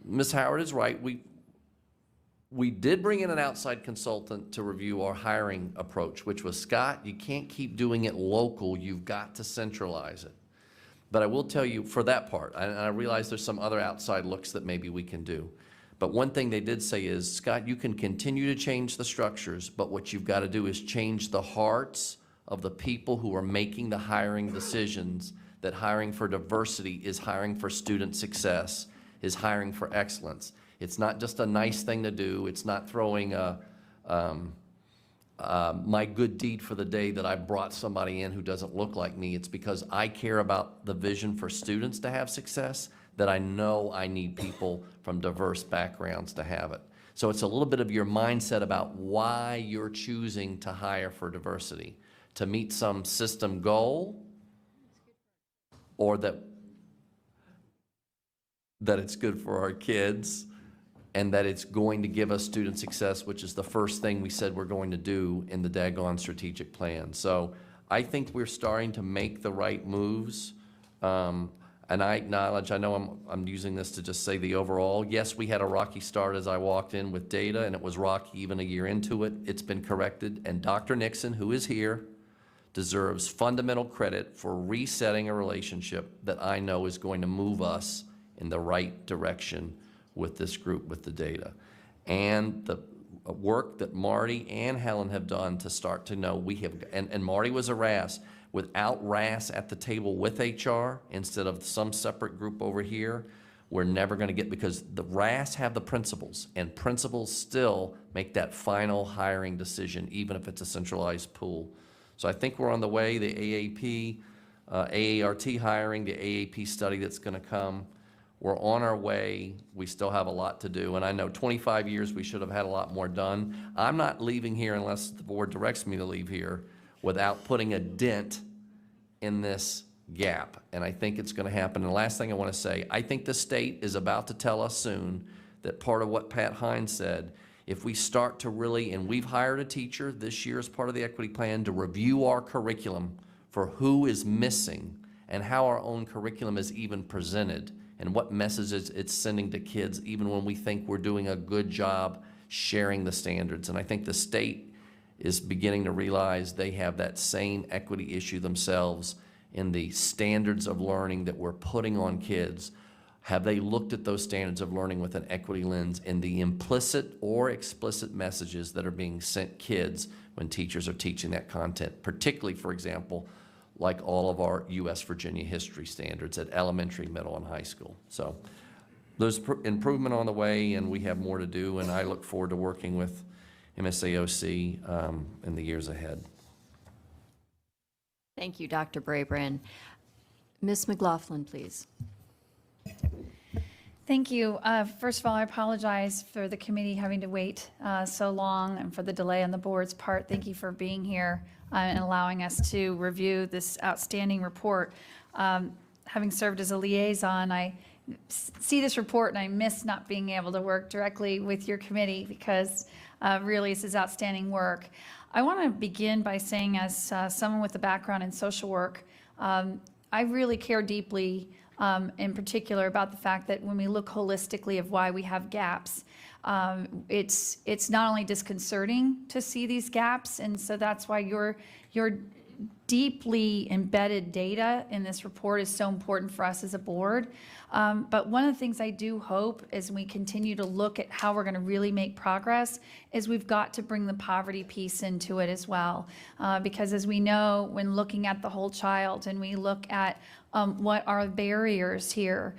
Ms. Howard is right, we did bring in an outside consultant to review our hiring approach, which was, Scott, you can't keep doing it local, you've got to centralize it. But I will tell you for that part, and I realize there's some other outside looks that maybe we can do. But one thing they did say is, Scott, you can continue to change the structures, but what you've got to do is change the hearts of the people who are making the hiring decisions, that hiring for diversity is hiring for student success, is hiring for excellence. It's not just a nice thing to do. It's not throwing my good deed for the day that I brought somebody in who doesn't look like me. It's because I care about the vision for students to have success, that I know I need people from diverse backgrounds to have it. So it's a little bit of your mindset about why you're choosing to hire for diversity. To meet some system goal, or that it's good for our kids, and that it's going to give us student success, which is the first thing we said we're going to do in the daggone strategic plan. So I think we're starting to make the right moves. And I acknowledge, I know I'm using this to just say the overall. Yes, we had a rocky start as I walked in with data, and it was rocky even a year into it. It's been corrected. And Dr. Nixon, who is here, deserves fundamental credit for resetting a relationship that I know is going to move us in the right direction with this group, with the data. And the work that Marty and Helen have done to start to know we have, and Marty was a RAS. Without RAS at the table with HR, instead of some separate group over here, we're never going to get, because the RAS have the principals, and principals still make that final hiring decision, even if it's a centralized pool. So I think we're on the way. The AAP, AART hiring, the AAP study that's going to come, we're on our way. We still have a lot to do, and I know 25 years we should have had a lot more done. I'm not leaving here unless the board directs me to leave here without putting a dent in this gap, and I think it's going to happen. And the last thing I want to say, I think the state is about to tell us soon that part of what Pat Hines said, if we start to really, and we've hired a teacher this year as part of the equity plan to review our curriculum for who is missing and how our own curriculum is even presented and what messages it's sending to kids, even when we think we're doing a good job sharing the standards. And I think the state is beginning to realize they have that same equity issue themselves in the standards of learning that we're putting on kids. Have they looked at those standards of learning with an equity lens in the implicit or explicit messages that are being sent kids when teachers are teaching that content, particularly, for example, like all of our U.S. Virginia history standards at elementary, middle, and high school. So there's improvement on the way, and we have more to do, and I look forward to working with MSAOC in the years ahead. Thank you, Dr. Brabrand. Ms. McLaughlin, please. Thank you. First of all, I apologize for the committee having to wait so long and for the delay on the board's part. Thank you for being here and allowing us to review this outstanding report. Having served as a liaison, I see this report and I miss not being able to work directly with your committee because really this is outstanding work. I want to begin by saying, as someone with a background in social work, I really care deeply in particular about the fact that when we look holistically of why we have gaps, it's not only disconcerting to see these gaps, and so that's why your deeply embedded data in this report is so important for us as a board. But one of the things I do hope as we continue to look at how we're going to really make progress is we've got to bring the poverty piece into it as well. Because as we know, when looking at the whole child and we look at what are barriers here,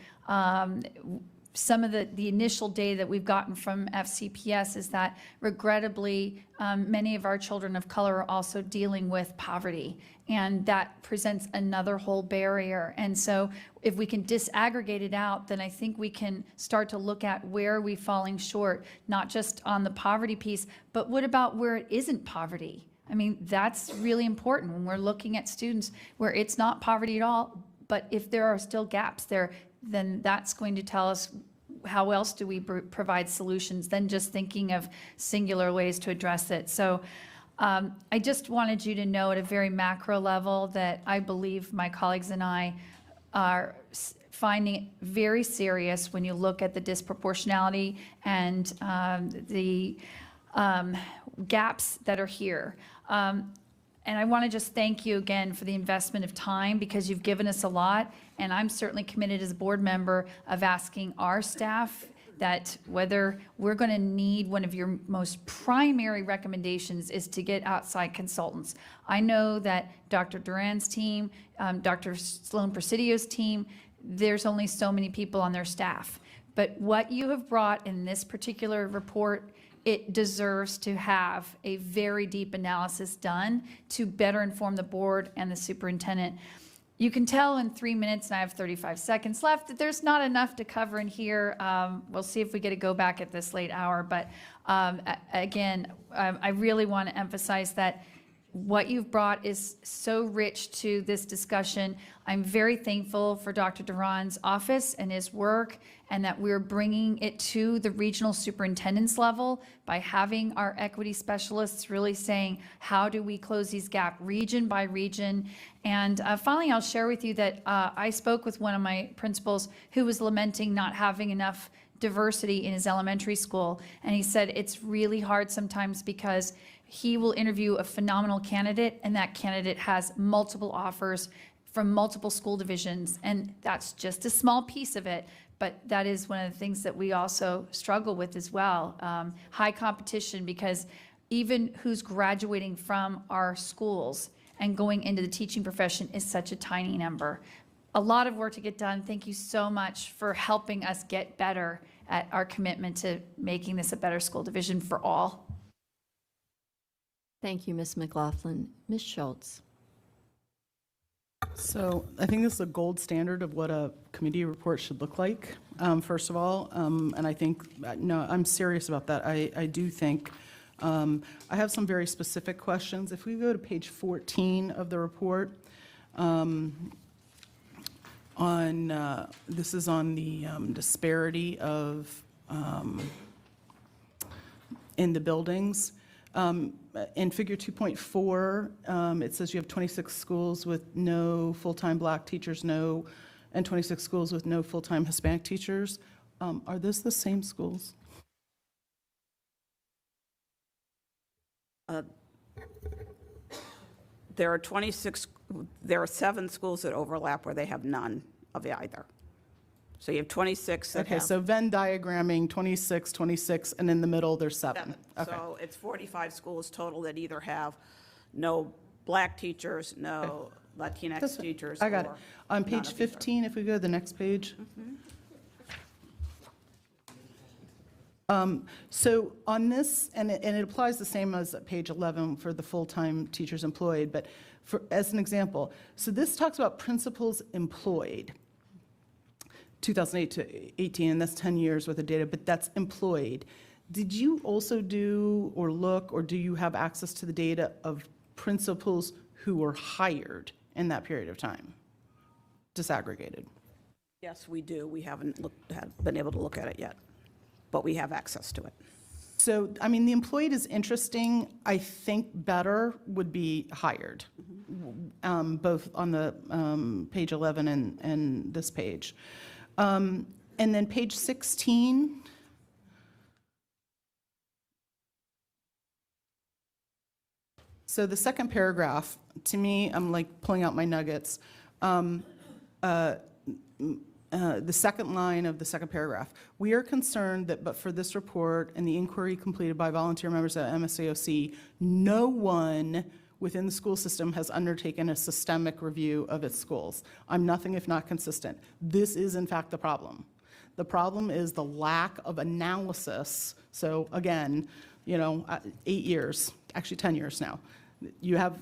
some of the initial data that we've gotten from FCPS is that regrettably many of our children of color are also dealing with poverty, and that presents another whole barrier. And so if we can disaggregate it out, then I think we can start to look at where are we falling short, not just on the poverty piece, but what about where it isn't poverty? I mean, that's really important when we're looking at students where it's not poverty at all, but if there are still gaps there, then that's going to tell us how else do we provide solutions than just thinking of singular ways to address it. So I just wanted you to know at a very macro level that I believe my colleagues and I are finding it very serious when you look at the disproportionality and the gaps that are here. And I want to just thank you again for the investment of time, because you've given us a lot, and I'm certainly committed as a board member of asking our staff that whether we're going to need, one of your most primary recommendations is to get outside consultants. I know that Dr. Duran's team, Dr. Sloan Presidio's team, there's only so many people on their staff. But what you have brought in this particular report, it deserves to have a very deep analysis done to better inform the board and the superintendent. You can tell in 3 minutes, and I have 35 seconds left, that there's not enough to cover in here. We'll see if we get to go back at this late hour. But again, I really want to emphasize that what you've brought is so rich to this discussion. I'm very thankful for Dr. Duran's office and his work, and that we're bringing it to the regional superintendent's level by having our equity specialists really saying, how do we close these gaps region by region? And finally, I'll share with you that I spoke with one of my principals who was lamenting not having enough diversity in his elementary school. And he said it's really hard sometimes because he will interview a phenomenal candidate, and that candidate has multiple offers from multiple school divisions, and that's just a small piece of it. but that is one of the things that we also struggle with as well. High competition, because even who's graduating from our schools and going into the teaching profession is such a tiny number. A lot of work to get done. Thank you so much for helping us get better at our commitment to making this a better school division for all. Thank you, Ms. McLaughlin. Ms. Schultz. So I think this is a gold standard of what a committee report should look like, first of all. And I think, no, I'm serious about that. I do think, I have some very specific questions. If we go to page 14 of the report, this is on the disparity of, in the buildings. In figure 2.4, it says you have 26 schools with no full-time Black teachers, and 26 schools with no full-time Hispanic teachers. Are those the same schools? There are 7 schools that overlap where they have none of either. So you have 26 that Okay, have so Venn diagramming 26, 26, and in the middle, there's 7. 7. So it's 45 schools total that either have no Black teachers, no Latinx teachers. I got it. or On none page of either. 15, if we go to the next page. So on this, and it applies the same as at page 11 for the full-time teachers employed, but as an example, so this talks about principals employed, 2008 to 18, and that's 10 years worth of data, but that's employed. Did you also do or look, or do you have access to the data of principals who were hired in that period of time, disaggregated? Yes, we do. We haven't been able to look at it yet, but we have access to it. So, I mean, the employed is interesting. I think better would be hired, both on the page 11 and this page. And then page 16. So the second paragraph, to me, I'm like pulling out my nuggets. The second line of the second paragraph. We are concerned that but for this report and the inquiry completed by volunteer members at MSAOC, no one within the school system has undertaken a systemic review of its schools. I'm nothing if not consistent. This is in fact the problem. The problem is the lack of analysis. So again, 8 years, actually 10 years now. You have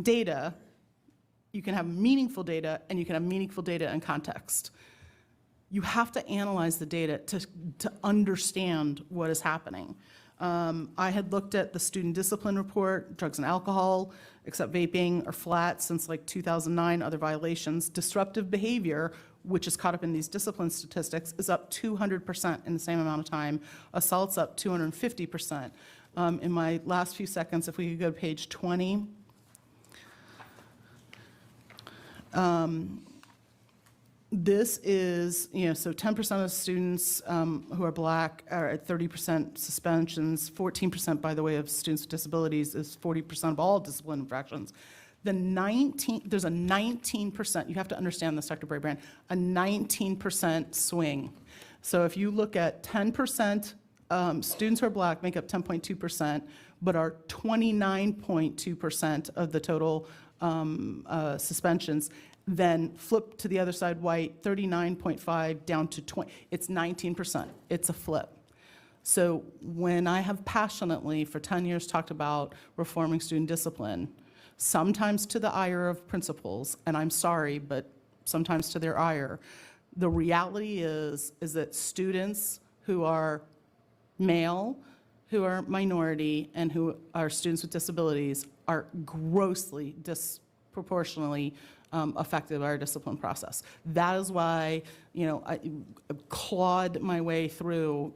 data. You can have meaningful data, and you can have meaningful data in context. You have to analyze the data to understand what is happening. I had looked at the student discipline report, drugs and alcohol, except vaping, are flat since like 2009, other violations. Disruptive behavior, which is caught up in these discipline statistics, is up 200% in the same amount of time. Assault's up 250%. In my last few seconds, if we could go to page 20. This is, so 10% of students who are Black are at 30% suspensions, 14%, by the way, of students with disabilities is 40% of all discipline infractions. There's a 19%, you have to understand this, Dr. Brabrand, a 19% swing. So if you look at 10%, students who are Black make up 10.2%, but are 29.2% of the total suspensions. Then flip to the other side, white, 39.5 down to 20. It's 19%. It's a flip. So when I have passionately for 10 years talked about reforming student discipline, sometimes to the ire of principals, and I'm sorry, but sometimes to their ire, the reality is that students who are male, who are minority, and who are students with disabilities are grossly disproportionately affected by our discipline process. That is why, I clawed my way through,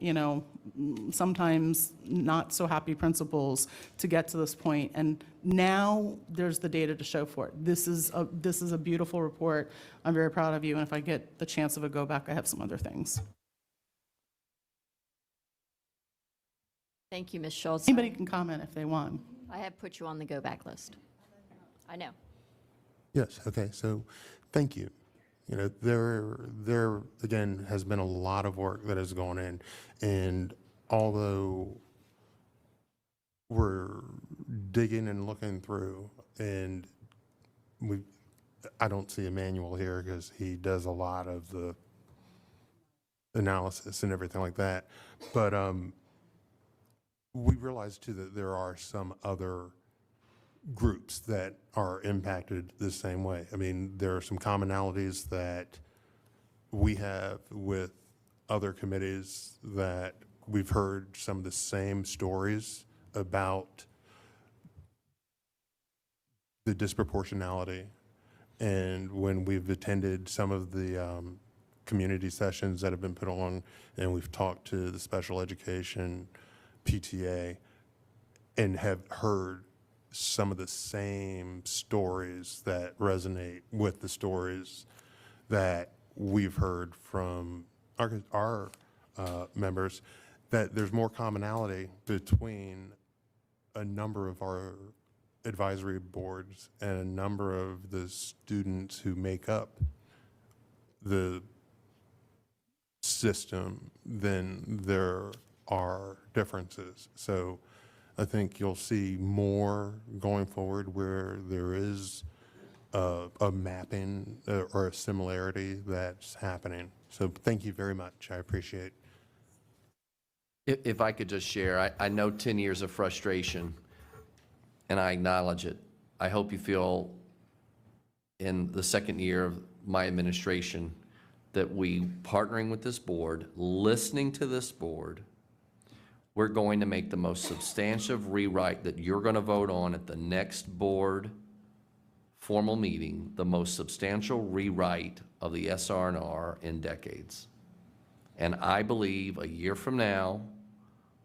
sometimes not so happy principals to get to this point. And now there's the data to show for it. This is a beautiful report. I'm very proud of you. And if I get the chance of a go back, I have some other things. Thank you, Ms. Schultz. Anybody can comment if they want. I have put you on the go back list. I know. Yes, okay, so thank you. You know, there again has been a lot of work that has gone in, and although we're digging and looking through, and I don't see Emmanuel here because he does a lot of the analysis and everything like that, but we realize too that there are some other groups that are impacted the same way. I mean, there are some commonalities that we have with other committees that we've heard some of the same stories about the disproportionality. And when we've attended some of the community sessions that have been put on, and we've talked to the special education PTA and have heard some of the same stories that resonate with the stories that we've heard from our members, that there's more commonality between a number of our advisory boards and a number of the students who make up the system than there are differences. So I think you'll see more going forward where there is a mapping or a similarity that's happening. So thank you very much. I appreciate it. If I could just share, I know 10 years of frustration, and I acknowledge it. I hope you feel in the second year of my administration that we, partnering with this board, listening to this board, we're going to make the most substantive rewrite that you're going to vote on at the next board formal meeting, the most substantial rewrite of the SR&R in decades. And I believe a year from now,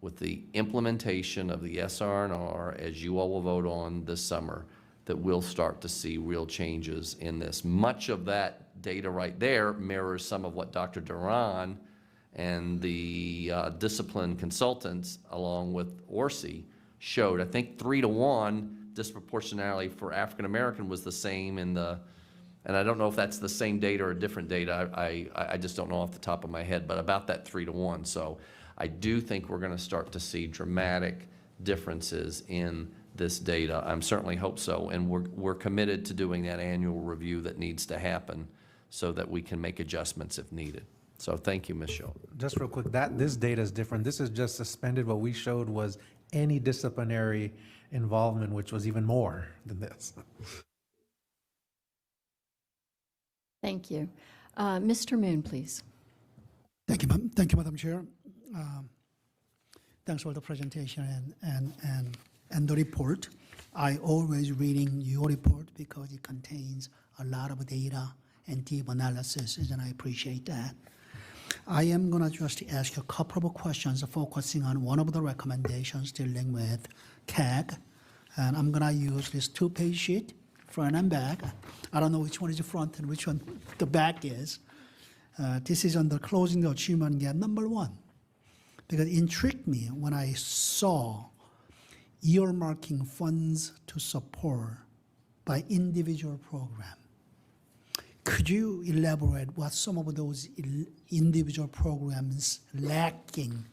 with the implementation of the SR&R, as you all will vote on this summer, that we'll start to see real changes in this. Much of that data right there mirrors some of what Dr. Duran and the discipline consultants, along with Orsi, showed. I think 3-to-1 disproportionality for African American was the same in the, and I don't know if that's the same data or a different data. I just don't know off the top of my head, but about that 3-to-1. So I do think we're going to start to see dramatic differences in this data. I certainly hope so, and we're committed to doing that annual review that needs to happen so that we can make adjustments if needed. So thank you, Ms. Schultz. Just real quick, this data is different. This is just suspended. What we showed was any disciplinary involvement, which was even more than this. Thank you. Mr. Moon, please. Thank you, Madam Chair. Thanks for the presentation and the report. I always reading your report because it contains a lot of data and deep analysis, and I appreciate that. I am going to just ask a couple of questions focusing on one of the recommendations dealing with CAG, and I'm going to use this 2-page sheet, front and back. I don't know which one is the front and which one the back is. This is on the closing the achievement gap number 1, because it intrigued me when I saw earmarking funds to support by individual program. Could you elaborate what some of those individual programs lacking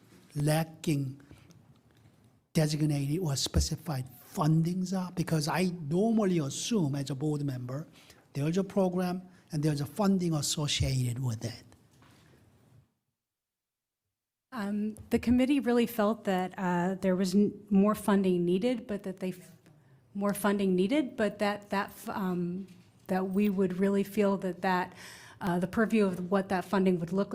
designated or specified fundings are? Because I normally assume as a board member, there's a program and there's a funding associated with it. The committee really felt that there was more funding needed, but that that we would really feel that the purview of what that funding would look,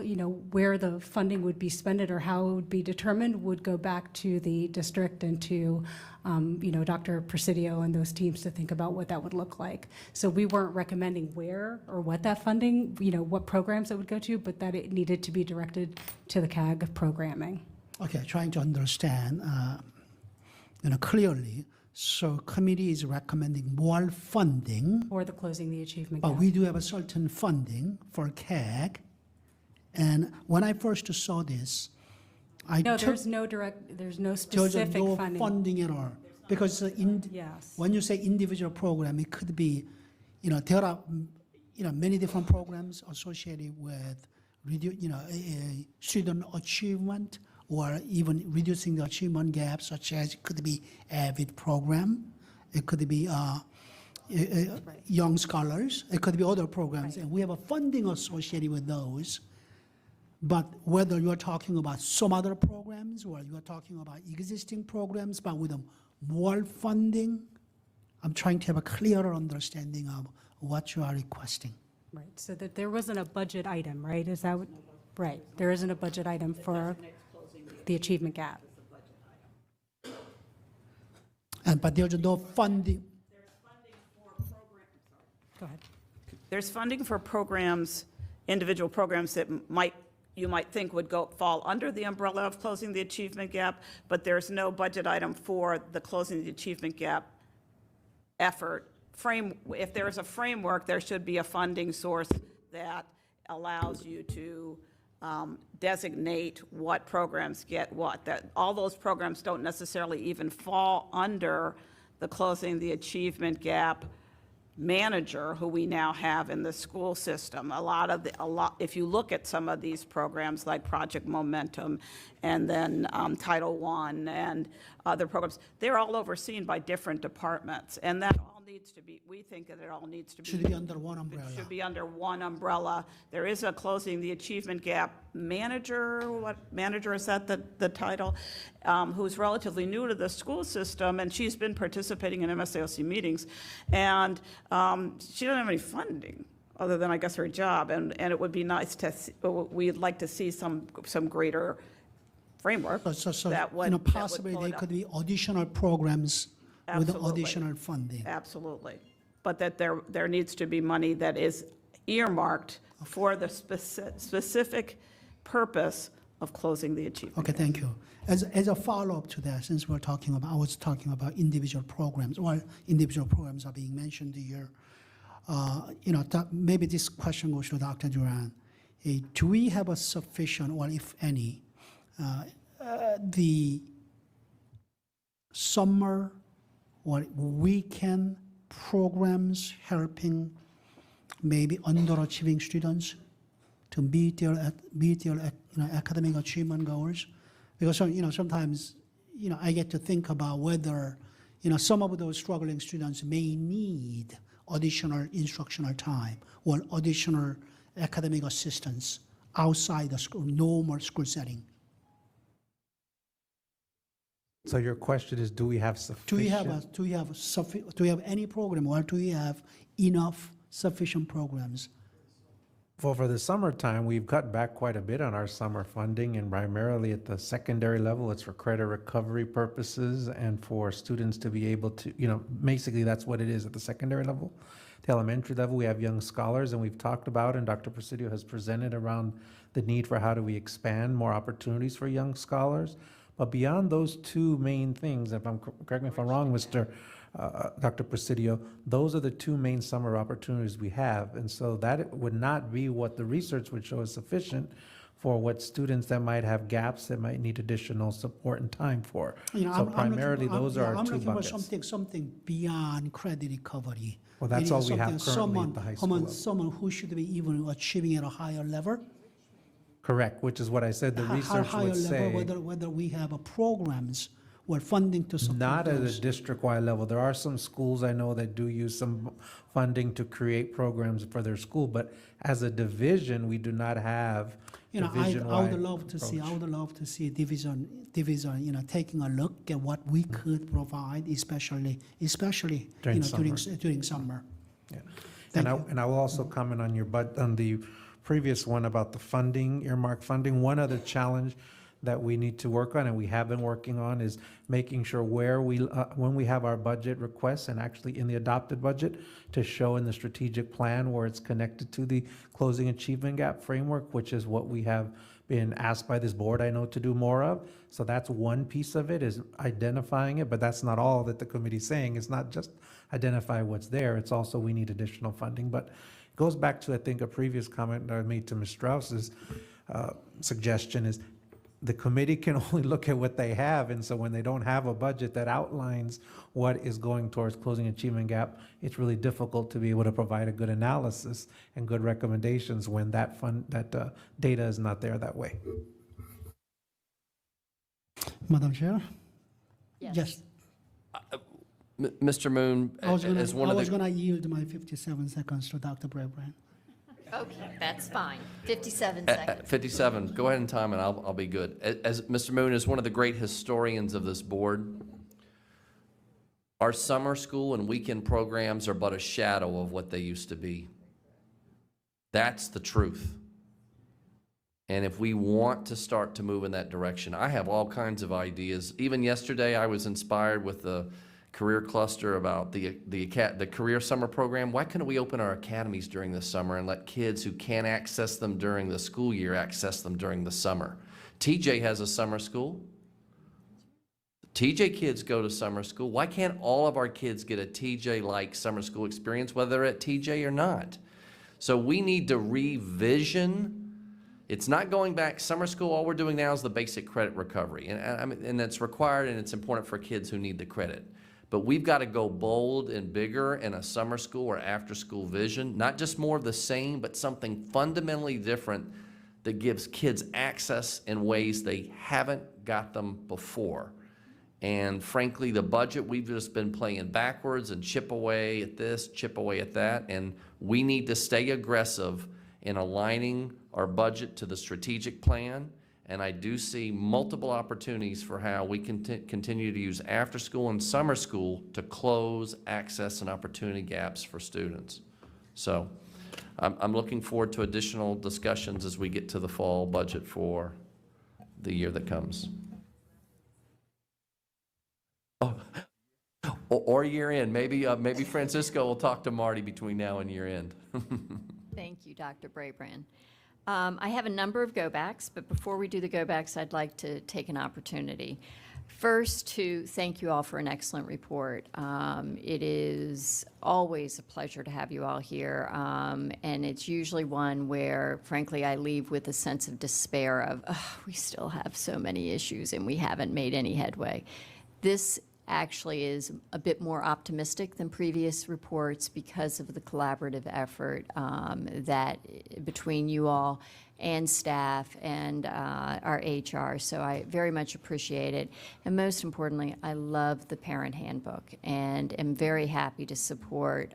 where the funding would be spent or how it would be determined would go back to the district and to, Dr. Presidio and those teams to think about what that would look like. So we weren't recommending where or what that funding, what programs it would go to, but that it needed to be directed to the CAG programming. Okay, trying to understand, clearly. So committee is recommending more funding. For the Closing the Achievement But Gap. we do have a certain funding for CAG. And when I first saw this, there's no specific no funding. funding at all. Because Yes. when you say individual program, it could be, there are, many different programs associated with student achievement or even reducing the achievement gap, such as it could be AVID program, it could be Young Scholars, it could be other programs, and we have a funding associated with those. But whether you're talking about some other programs or you're talking about existing programs, but with more funding, I'm trying to have a clearer understanding of what you are requesting. Right, so that there wasn't a budget item, right? Is that what, right, there isn't a budget item for the achievement gap. But there's no funding. Go ahead. There's funding for programs, individual programs that you might think would fall under the umbrella of closing the achievement gap, but there's no budget item for the closing the achievement gap effort. If there is a framework, there should be a funding source that allows you to designate what programs get what. That all those programs don't necessarily even fall under the closing the achievement gap manager who we now have in the school system. If you look at some of these programs like Project Momentum and then Title I and other programs, they're all overseen by different departments, and that all needs to be, we think that it all needs to be. Should be under one umbrella. It should be under one umbrella. There is a closing the achievement gap manager, what manager is that the title, who's relatively new to the school system, and she's been participating in MSAOC meetings, and she doesn't have any funding other than, I guess, her job, and it would be nice to, we'd like to see some greater framework So that would possibly pull there it up. could be additional programs with Absolutely. additional funding. Absolutely. But that there needs to be money that is earmarked for the specific purpose of closing the achievement. Okay, thank you. As a follow-up to that, since I was talking about individual programs, or individual programs are being mentioned here, maybe this question goes to Dr. Duran. Do we have a sufficient, or if any, the summer or weekend programs helping maybe underachieving students to meet their academic achievement goals? Because sometimes I get to think about whether some of those struggling students may need additional instructional time or additional academic assistance outside the school, normal school setting. So your question is, do we have sufficient? Do we have any program, or do we have enough sufficient programs? Well, for the summertime, we've cut back quite a bit on our summer funding, and primarily at the secondary level, it's for credit recovery purposes and for students to be able to, basically that's what it is at the secondary level. The elementary level, we have Young Scholars, and we've talked about, and Dr. Presidio has presented around the need for how do we expand more opportunities for Young Scholars. But beyond those two main things, correct me if I'm wrong, Dr. Presidio, those are the two main summer opportunities we have. And so that would not be what the research would show is sufficient for what students that might have gaps that might need additional support and time for. So primarily, those are our two buckets. I'm looking for something beyond credit recovery. Well, that's all we have currently someone, at the high school level. Someone who should be even achieving at a higher level. Correct, which is what I said the research would say. Whether we have programs or funding to support Not at a those. district-wide level. There are some schools I know that do use some funding to create programs for their school, but as a division, we do not have I division-wide would love to see. approach. I would love to see division. Taking a look at what we could provide, especially During during summer. Yeah. Thank And I will also comment on on the previous one about the funding, earmark funding. One other challenge that we need to work on, and we have been working on, is making sure when we have our budget requests, and actually in the adopted budget, to show in the strategic plan where it's connected to the closing achievement gap framework, which is what we have been asked by this board, I know, to do more of. So that's one piece of it, is identifying it, but that's not all that the committee's saying. It's not just identify what's there, it's also we need additional funding. But it goes back to, I think, a previous comment that I made to Ms. Strauss's suggestion is, the committee can only look at what they have, and so when they don't have a budget that outlines what is going towards closing achievement gap, it's really difficult to be able to provide a good analysis and good recommendations when that data is not there that way. Madam Chair? Yes. Mr. Moon, I was as one of the... going to yield my 57 seconds to Dr. Brabrand. Okay, that's fine. 57 seconds. 57, go ahead and time, and I'll be good. As Mr. Moon is one of the great historians of this board, our summer school and weekend programs are but a shadow of what they used to be. That's the truth. And if we want to start to move in that direction, I have all kinds of ideas. Even yesterday, I was inspired with the career cluster about the career summer program. Why couldn't we open our academies during the summer and let kids who can't access them during the school year access them during the summer? TJ has a summer school. TJ kids go to summer school. Why can't all of our kids get a TJ-like summer school experience, whether they're at TJ or not? So we need to revision. It's not going back. Summer school, all we're doing now is the basic credit recovery. And that's required, and it's important for kids who need the credit. But we've got to go bold and bigger in a summer school or after-school vision, not just more of the same, but something fundamentally different that gives kids access in ways they haven't got them before. And frankly, the budget, we've just been playing backwards and chip away at this, chip away at that, and we need to stay aggressive in aligning our budget to the strategic plan. And I do see multiple opportunities for how we can continue to use after school and summer school to close access and opportunity gaps for students. So I'm looking forward to additional discussions as we get to the fall budget for the year that comes. Oh, or year end. Maybe Francisco will talk to Marty between now and year end. Thank you, Dr. Brabrand. I have a number of go-backs, but before we do the go-backs, I'd like to take an opportunity. First, to thank you all for an excellent report. It is always a pleasure to have you all here, and it's usually one where, frankly, I leave with a sense of despair of, oh, we still have so many issues and we haven't made any headway. This actually is a bit more optimistic than previous reports because of the collaborative effort that between you all and staff and our HR. So I very much appreciate it. And most importantly, I love the parent handbook and am very happy to support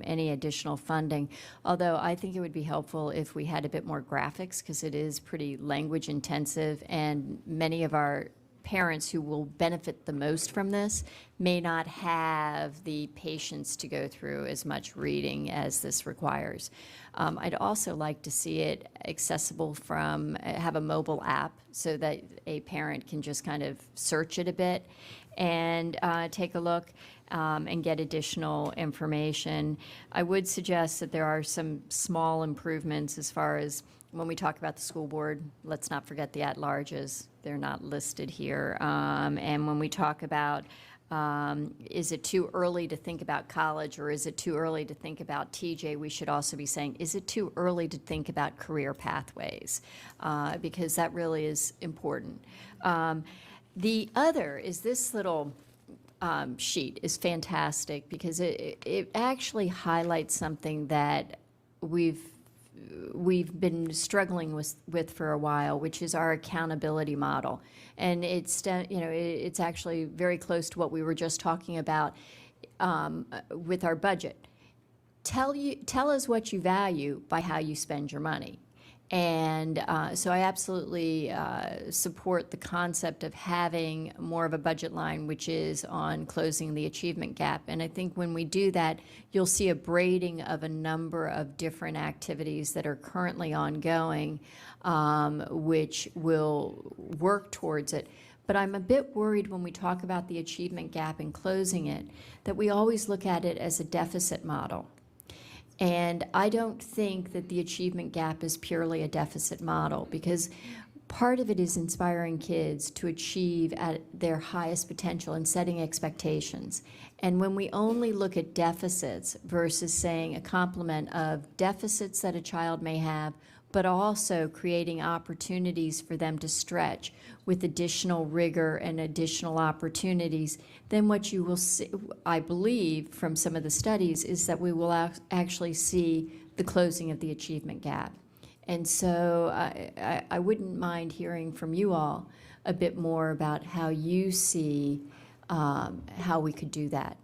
any additional funding. Although I think it would be helpful if we had a bit more graphics because it is pretty language intensive, and many of our parents who will benefit the most from this may not have the patience to go through as much reading as this requires. I'd also like to see it accessible from, have a mobile app so that a parent can just kind of search it a bit and take a look and get additional information. I would suggest that there are some small improvements as far as when we talk about the school board, let's not forget the at-larges. They're not listed here. And when we talk about, is it too early to think about college or is it too early to think about TJ, we should also be saying, is it too early to think about career pathways? Because that really is important. The other is this little sheet is fantastic because it actually highlights something that we've been struggling with for a while, which is our accountability model. And it's, it's actually very close to what we were just talking about with our budget. Tell us what you value by how you spend your money. And so I absolutely support the concept of having more of a budget line, which is on closing the achievement gap. And I think when we do that, you'll see a braiding of a number of different activities that are currently ongoing, which will work towards it. But I'm a bit worried when we talk about the achievement gap and closing it, that we always look at it as a deficit model. And I don't think that the achievement gap is purely a deficit model, because part of it is inspiring kids to achieve at their highest potential and setting expectations. And when we only look at deficits versus saying a complement of deficits that a child may have, but also creating opportunities for them to stretch with additional rigor and additional opportunities, then what you will see, I believe, from some of the studies, is that we will actually see the closing of the achievement gap. And so I wouldn't mind hearing from you all a bit more about how you see how we could do that.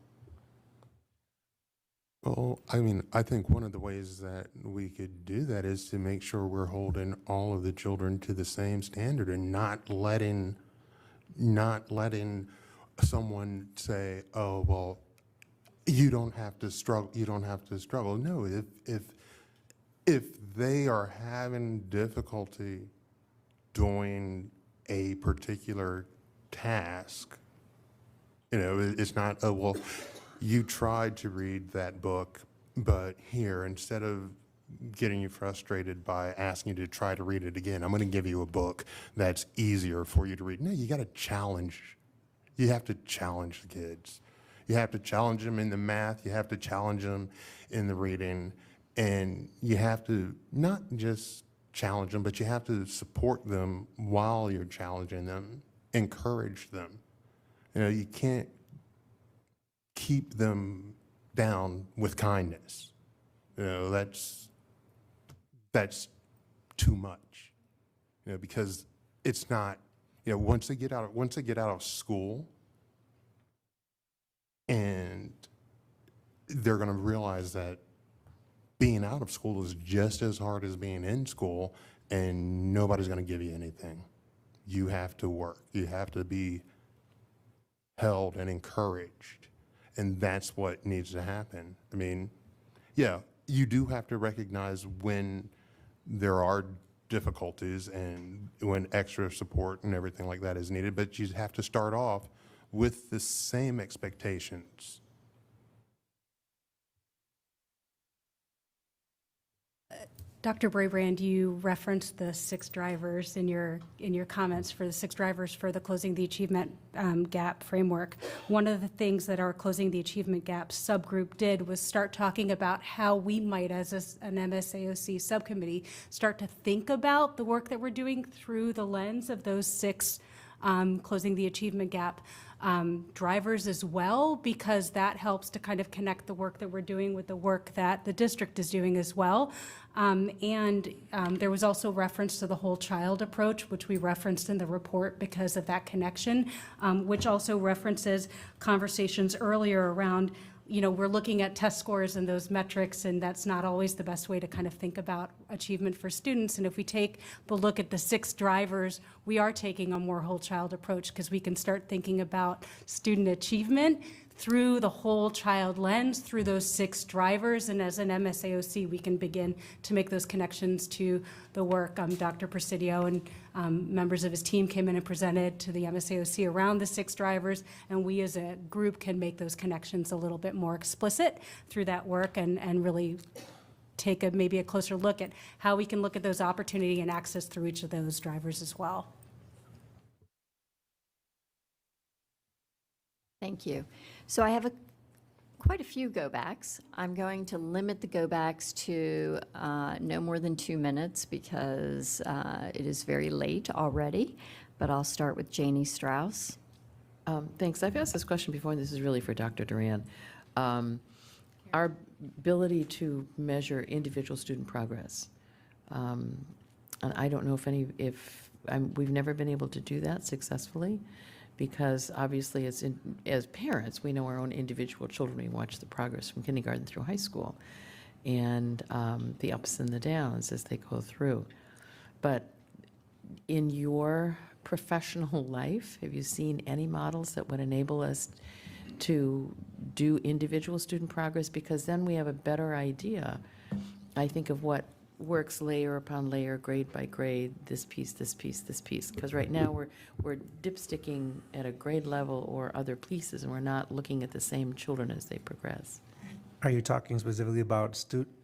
Well, I mean, I think one of the ways that we could do that is to make sure we're holding all of the children to the same standard and not letting someone say, oh, well, you don't have to struggle. You don't have to struggle. No, if they are having difficulty doing a particular task, you know, it's not, oh, well, you tried to read that book, but here, instead of getting you frustrated by asking you to try to read it again, I'm going to give you a book that's easier for you to read. No, you got to challenge. You have to challenge the kids. You have to challenge them in the math. You have to challenge them in the reading. And you have to not just challenge them, but you have to support them while you're challenging them, encourage them. You know, you can't keep them down with kindness. You know, that's too much. You know, because it's not, you know, once they get out of school, and they're going to realize that being out of school is just as hard as being in school, and nobody's going to give you anything. You have to work. You have to be held and encouraged. And that's what needs to happen. I mean, yeah, you do have to recognize when there are difficulties and when extra support and everything like that is needed, but you have to start off with the same expectations. Dr. Brabrand, you referenced the 6 drivers in your comments for the 6 drivers for the Closing the Achievement Gap framework. One of the things that our Closing the Achievement Gap subgroup did was start talking about how we might, as an MSAOC subcommittee, start to think about the work that we're doing through the lens of those 6 Closing the Achievement Gap drivers as well, because that helps to kind of connect the work that we're doing with the work that the district is doing as well. There was also reference to the whole child approach, which we referenced in the report because of that connection, which also references conversations earlier around, you know, we're looking at test scores and those metrics, and that's not always the best way to kind of think about achievement for students. And if we take the look at the 6 drivers, we are taking a more whole child approach because we can start thinking about student achievement through the whole child lens, through those 6 drivers. And as an MSAOC, we can begin to make those connections to the work Dr. Presidio and members of his team came in and presented to the MSAOC around the 6 drivers. And we as a group can make those connections a little bit more explicit through that work and really take maybe a closer look at how we can look at those opportunity and access through each of those drivers as well. Thank you. So I have quite a few go-backs. I'm going to limit the go-backs to no more than 2 minutes because it is very late already, but I'll start with Janie Strauss. Thanks. I've asked this question before, and this is really for Dr. Duran. Our ability to measure individual student progress, and I don't know if we've never been able to do that successfully, because obviously as parents, we know our own individual children. We watch the progress from kindergarten through high school and the ups and the downs as they go through. But in your professional life, have you seen any models that would enable us to do individual student progress? Because then we have a better idea, I think, of what works layer upon layer, grade by grade, this piece, this piece, this piece. Because right now we're dipsticking at a grade level or other pieces, and we're not looking at the same children as they progress. Are you talking specifically about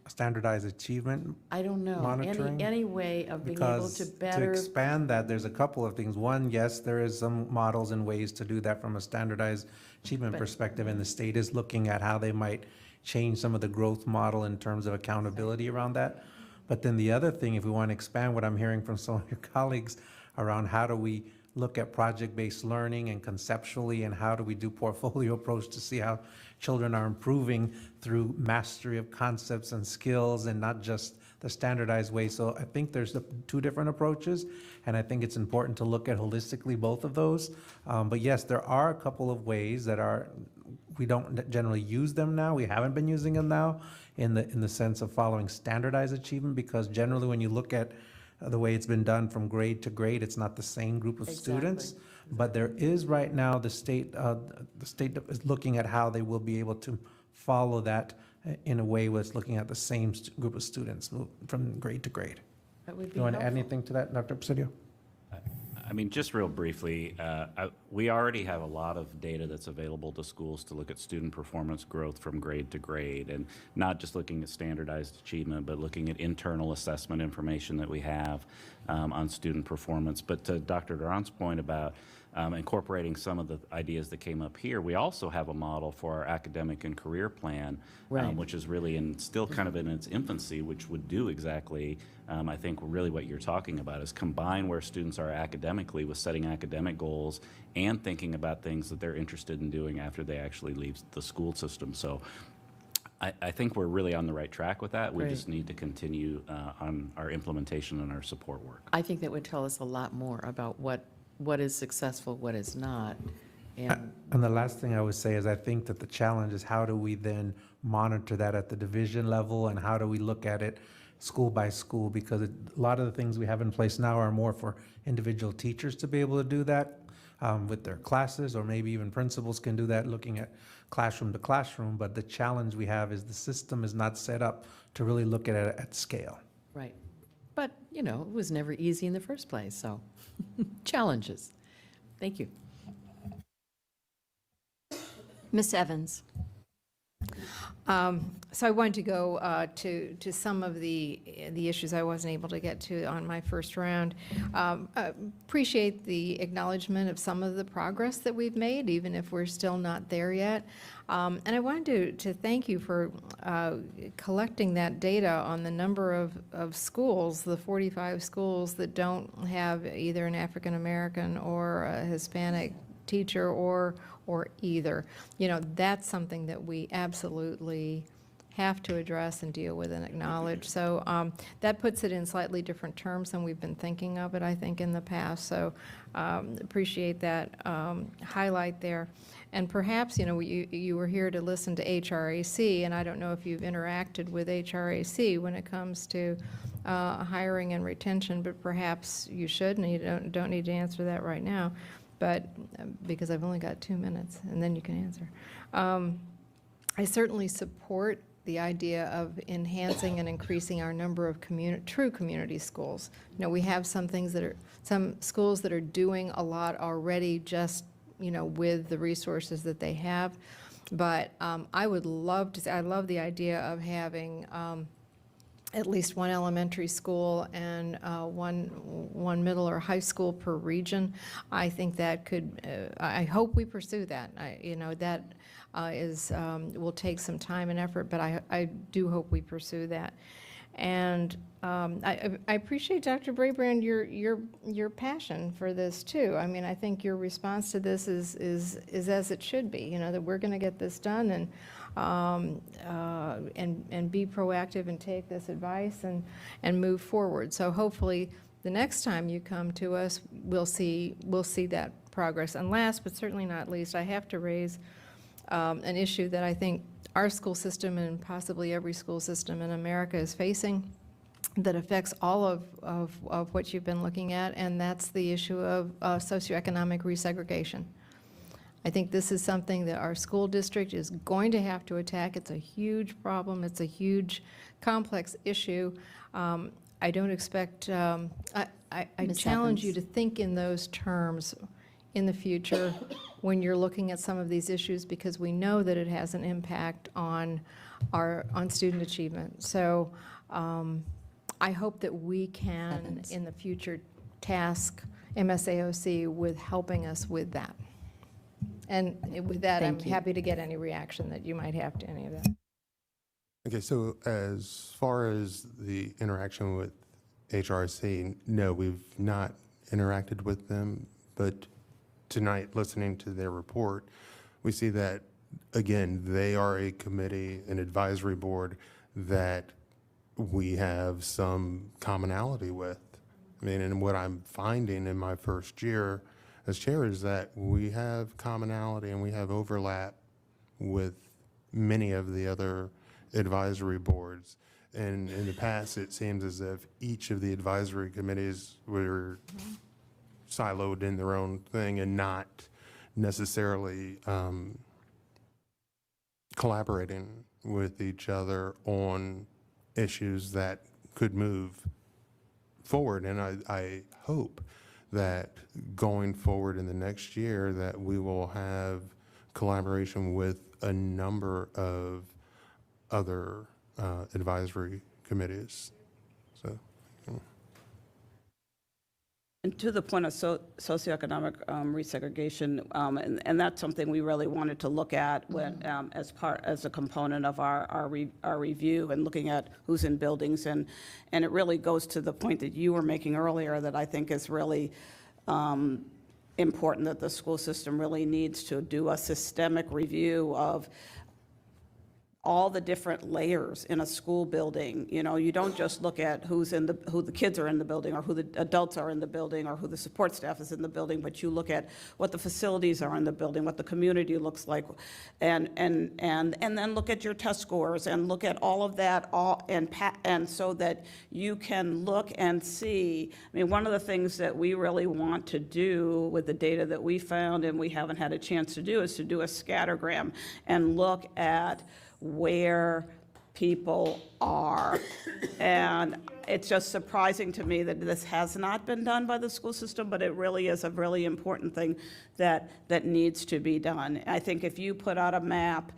standardized achievement? I don't know. Monitoring? Any way of being able to better. To expand that, there's a couple of things. One, yes, there is some models and ways to do that from a standardized achievement perspective, and the state is looking at how they might change some of the growth model in terms of accountability around that. But then the other thing, if we want to expand what I'm hearing from some of your colleagues around how do we look at project-based learning and conceptually, and how do we do portfolio approach to see how children are improving through mastery of concepts and skills and not just the standardized way. So I think there's the two different approaches, and I think it's important to look at holistically both of those. But yes, there are a couple of ways that are, we don't generally use them now. We haven't been using them now in the sense of following standardized achievement, because generally when you look at the way it's been done from grade to grade, it's not the same group of students. But there is right now the state is looking at how they will be able to follow that in a way where it's looking at the same group of students from grade to grade. That would be You want to add helpful. anything to that, Dr. Presidio? I mean, just real briefly, we already have a lot of data that's available to schools to look at student performance growth from grade to grade, and not just looking at standardized achievement, but looking at internal assessment information that we have on student performance. But to Dr. Duran's point about incorporating some of the ideas that came up here, we also have a model for our academic and career plan, Right. which is really still kind of in its infancy, which would do exactly, I think, really what you're talking about, is combine where students are academically with setting academic goals and thinking about things that they're interested in doing after they actually leave the school system. So I think we're really on the right track with that. We Great. just need to continue on our implementation and our support work. I think that would tell us a lot more about what is successful, what is not. And And the last thing I would say is I think that the challenge is how do we then monitor that at the division level, and how do we look at it school by school? Because a lot of the things we have in place now are more for individual teachers to be able to do that with their classes, or maybe even principals can do that looking at classroom to classroom. But the challenge we have is the system is not set up to really look at it at scale. right. But, you know, it was never easy in the first place, so challenges. Thank you. Ms. Evans. So I wanted to go to some of the issues I wasn't able to get to on my first round. Appreciate the acknowledgement of some of the progress that we've made, even if we're still not there yet. And I wanted to thank you for collecting that data on the number of schools, the 45 schools that don't have either an African American or a Hispanic teacher or either. You know, that's something that we absolutely have to address and deal with and acknowledge. So that puts it in slightly different terms than we've been thinking of it, I think, in the past. So appreciate that highlight there. And perhaps, you know, you were here to listen to HRAC, and I don't know if you've interacted with HRAC when it comes to hiring and retention, but perhaps you should, and you don't need to answer that right now. But because I've only got 2 minutes, and then you can answer. I certainly support the idea of enhancing and increasing our number of true community schools. You know, we have some schools that are doing a lot already, just, you know, with the resources that they have. But I would love to say, I love the idea of having at least one elementary school and one middle or high school per region. I think that could, I hope we pursue that. You know, that will take some time and effort, but I do hope we pursue that. And I appreciate, Dr. Brabrand, your passion for this too. I mean, I think your response to this is as it should be. You know, that we're going to get this done and be proactive and take this advice and move forward. So hopefully, the next time you come to us, we'll see that progress. And last but certainly not least, I have to raise an issue that I think our school system and possibly every school system in America is facing, that affects all of what you've been looking at, and that's the issue of socioeconomic resegregation. I think this is something that our school district is going to have to attack. It's a huge problem. It's a huge, complex issue. I don't expect, I Ms. challenge you Evans. to think in those terms in the future when you're looking at some of these issues, because we know that it has an impact on student achievement. So I hope that we can, Evans. in the future, task MSAOC with helping us with that. And with that, Thank I'm you. happy to get any reaction that you might have to any of that. Okay, so as far as the interaction with HRC, no, we've not interacted with them, but tonight, listening to their report, we see that, again, they are a committee, an advisory board that we have some commonality with. I mean, and what I'm finding in my first year as chair is that we have commonality and we have overlap with many of the other advisory boards. And in the past, it seems as if each of the advisory committees were siloed in their own thing and not necessarily collaborating with each other on issues that could move forward. And I hope that going forward in the next year that we will have collaboration with a number of other advisory committees. So. And to the point of socioeconomic resegregation, and that's something we really wanted to look at when, as a component of our review and looking at who's in buildings, and it really goes to the point that you were making earlier that I think is really important, that the school system really needs to do a systemic review of all the different layers in a school building. You know, you don't just look at who the kids are in the building, or who the adults are in the building, or who the support staff is in the building, but you look at what the facilities are in the building, what the community looks like, and then look at your test scores and look at all of that, and so that you can look and see. I mean, one of the things that we really want to do with the data that we found and we haven't had a chance to do is to do a scattergram and look at where people are. And it's just surprising to me that this has not been done by the school system, but it really is a really important thing that needs to be done. I think if you put out a map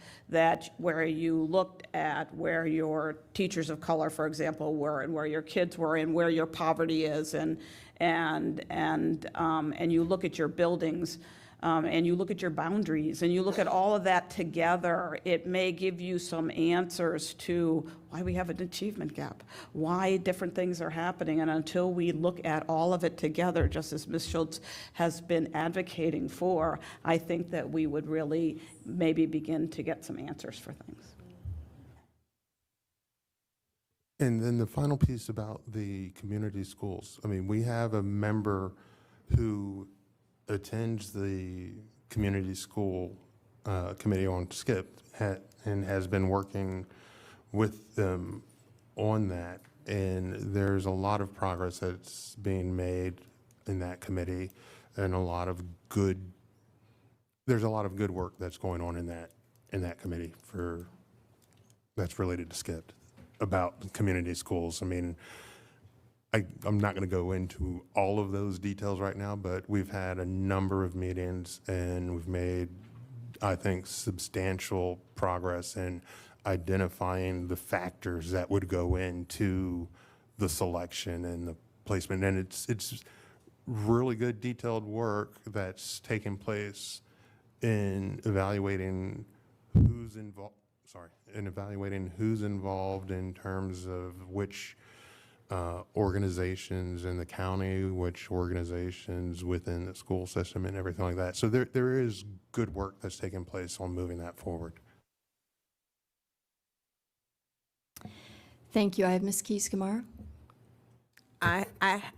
where you looked at where your teachers of color, for example, were, and where your kids were, and where your poverty is, and you look at your buildings, and you look at your boundaries, and you look at all of that together, it may give you some answers to why we have an achievement gap, why different things are happening. And until we look at all of it together, just as Ms. Schultz has been advocating for, I think that we would really maybe begin to get some answers for things. And then the final piece about the community schools. I mean, we have a member who attends the community school committee on SCIP and has been working with them on that. And there's a lot of progress that's being made in that committee, and there's a lot of good work that's going on in that committee that's related to SCIP about community schools. I mean, I'm not going to go into all of those details right now, but we've had a number of meetings and we've made, I think, substantial progress in identifying the factors that would go into the selection and the placement. And it's really good detailed work that's taking place in evaluating who's involved in terms of which organizations in the county, which organizations within the school system, and everything like that. So there is good work that's taking place on moving that forward. Thank you. I have Ms. Keys-Gamarra. I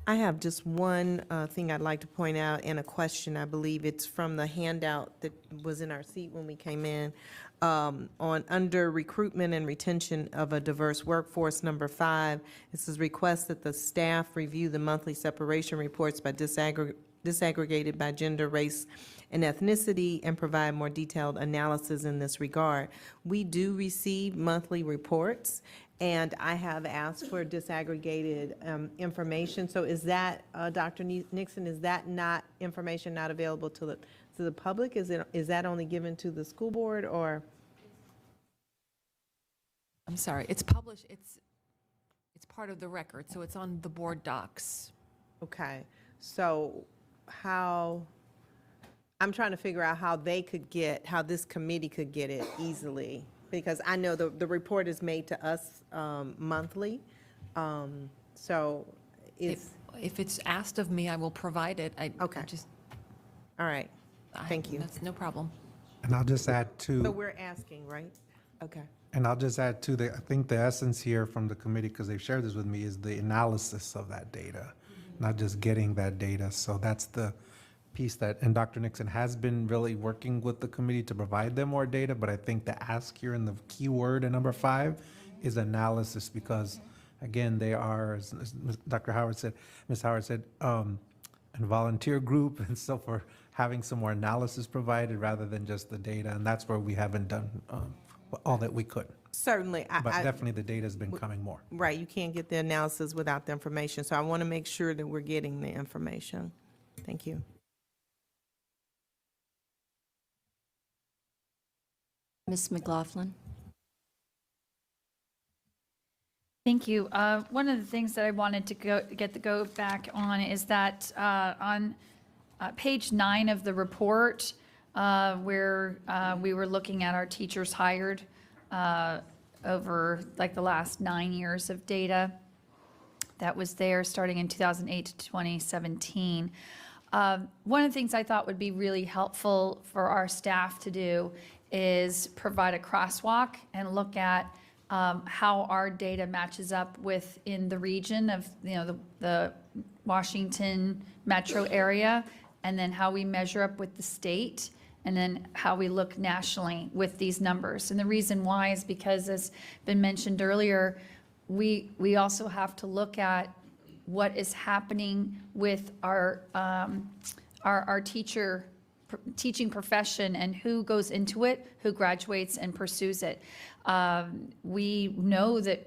have just one thing I'd like to point out, and a question. I believe it's from the handout that was in our seat when we came in, on under recruitment and retention of a diverse workforce, number 5. It says request that the staff review the monthly separation reports by disaggregated by gender, race, and ethnicity, and provide more detailed analysis in this regard. We do receive monthly reports, and I have asked for disaggregated information. So is that, Dr. Nixon, is that not information not available to the public? Is that only given to the school board, or? I'm sorry, it's published, it's part of the record, so it's on the board docs. Okay, so I'm trying to figure out how this committee could get it easily. because I know the report is made to us monthly. So If it's asked of me, I will provide it. Okay. All right, thank you. That's no problem. And I'll just add So to, we're asking, right? Okay. and I'll just add to I think the essence here from the committee, because they've shared this with me, is the analysis of that data, not just getting that data. So that's the piece that, and Dr. Nixon has been really working with the committee to provide them more data, but I think the ask here and the key word in number 5 is analysis, because again, they are, as Dr. Howard said, Ms. Howard said, a volunteer group, and so for having some more analysis provided rather than just the data, and that's where we haven't done all that we could. Certainly. But definitely the data's been coming more. Right, you can't get the analysis without the information, so I want to make sure that we're getting the information. Thank you. Ms. McLaughlin? Thank you. One of the things that I wanted to go back on is that on page 9 of the report, where we were looking at our teachers hired over like the last 9 years of data that was there starting in 2008 to 2017. One of the things I thought would be really helpful for our staff to do is provide a crosswalk and look at how our data matches up within the region of, the Washington metro area, and then how we measure up with the state, and then how we look nationally with these numbers. And the reason why is because, as been mentioned earlier, we also have to look at what is happening with our teaching profession and who goes into it, who graduates and pursues it. We know that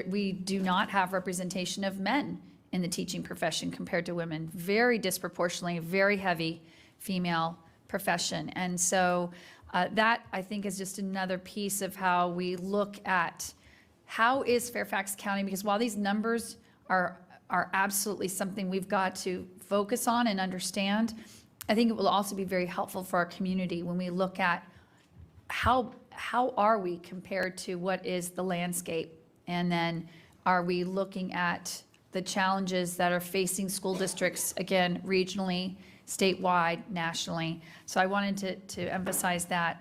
we do not have representation of men in the teaching profession compared to women. Very disproportionately, very heavy female profession. And so that, I think, is just another piece of how we look at how is Fairfax County, because while these numbers are absolutely something we've got to focus on and understand, I think it will also be very helpful for our community when we look at how are we compared to what is the landscape, and then are we looking at the challenges that are facing school districts, again, regionally, statewide, nationally. So I wanted to emphasize that.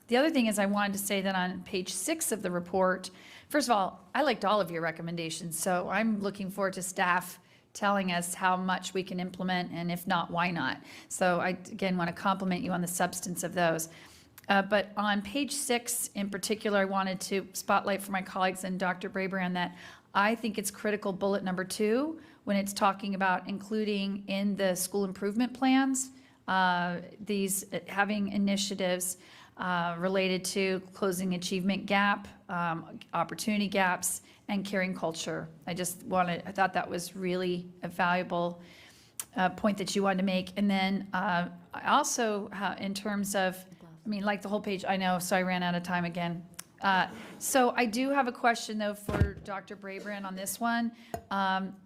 The other thing is I wanted to say that on page 6 of the report, first of all, I liked all of your recommendations, so I'm looking forward to staff telling us how much we can implement, and if not, why not. So I, again, want to compliment you on the substance of those. But on page 6 in particular, I wanted to spotlight for my colleagues and Dr. Brabrand that I think it's critical, bullet number 2, when it's talking about including in the school improvement plans, these having initiatives related to closing achievement gap, opportunity gaps, and caring culture. I thought that was really a valuable point that you wanted to make. And then I also, in terms of, like the whole page, I know, so I ran out of time again. So I do have a question, though, for Dr. Brabrand on this one,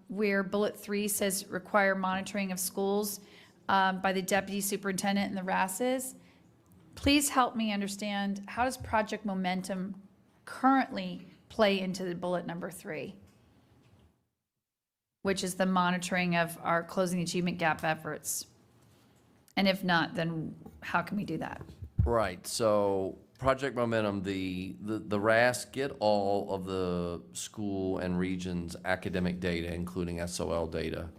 where bullet 3 says require monitoring of schools by the deputy superintendent and the RASs. Please help me understand, how does Project Momentum currently play into the bullet number 3, which is the monitoring of our closing achievement gap efforts? And if not, then how can we do that? Right, so Project Momentum, the RAS get all of the school and region's academic data, including SOL data,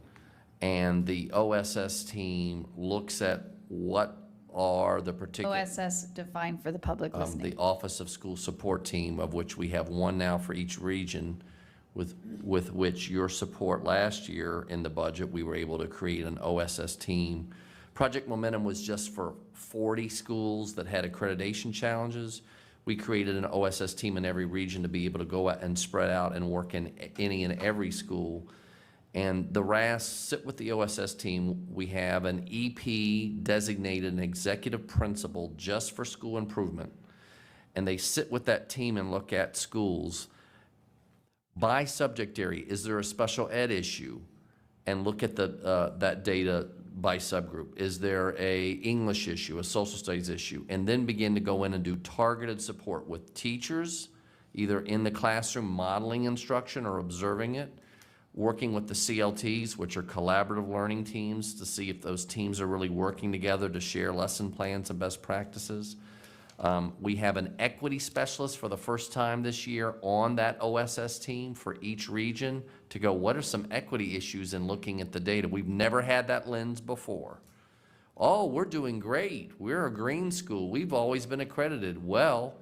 and the OSS team looks at what are the particular... OSS defined for the public listening. The Office of School Support Team, of which we have one now for each region, with which your support last year in the budget, we were able to create an OSS team. Project Momentum was just for 40 schools that had accreditation challenges. We created an OSS team in every region to be able to go out and spread out and work in any and every school. And the RAS sit with the OSS team. We have an EP designated an executive principal just for school improvement. And they sit with that team and look at schools by subject area. Is there a special ed issue? And look at that data by subgroup? Is there a English issue, a social studies issue? And then begin to go in and do targeted support with teachers, either in the classroom modeling instruction or observing it, working with the CLTs, which are collaborative learning teams, to see if those teams are really working together to share lesson plans and best practices. We have an equity specialist for the first time this year on that OSS team for each region to go, what are some equity issues in looking at the data? We've never had that lens before. Oh, we're doing great. We're a green school. We've always been accredited. Well,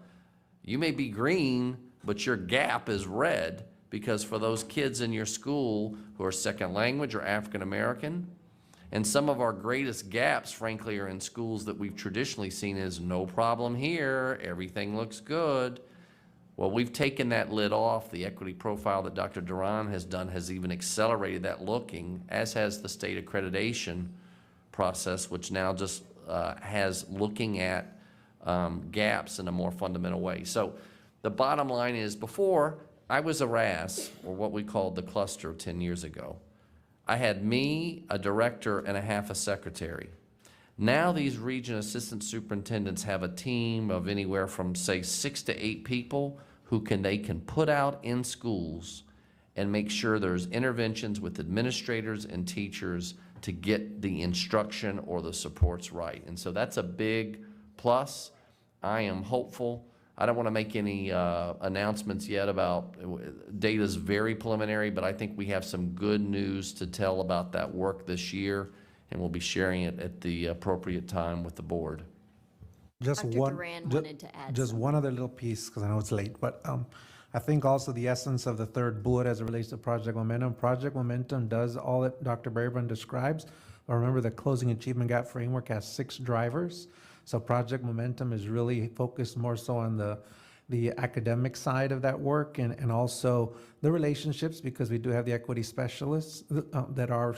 you may be green, but your gap is red, because for those kids in your school who are second language or African American, and some of our greatest gaps, frankly, are in schools that we've traditionally seen as no problem here, everything looks good. Well, we've taken that lid off. The equity profile that Dr. Duran has done has even accelerated that looking, as has the state accreditation process, which now just has looking at gaps in a more fundamental way. So the bottom line is, before, I was a RAS, or what we called the cluster 10 years ago. I had me, a director, and a half a secretary. Now these region assistant superintendents have a team of anywhere from, say, 6 to 8 people who they can put out in schools and make sure there's interventions with administrators and teachers to get the instruction or the supports right. And so that's a big plus. I am hopeful. I don't want to make any announcements yet about, data's very preliminary, but I think we have some good news to tell about that work this year, and we'll be sharing it at the appropriate time with the board. Just Dr. one, Duran wanted to add just one other little piece, because I know it's late, but I think also the essence of the third bullet as it relates to Project Momentum. Project Momentum does all that Dr. Berryburn describes. But remember, the Closing Achievement Gap Framework has 6 drivers. So Project Momentum is really focused more so on the academic side of that work, and also the relationships, because we do have the equity specialists that are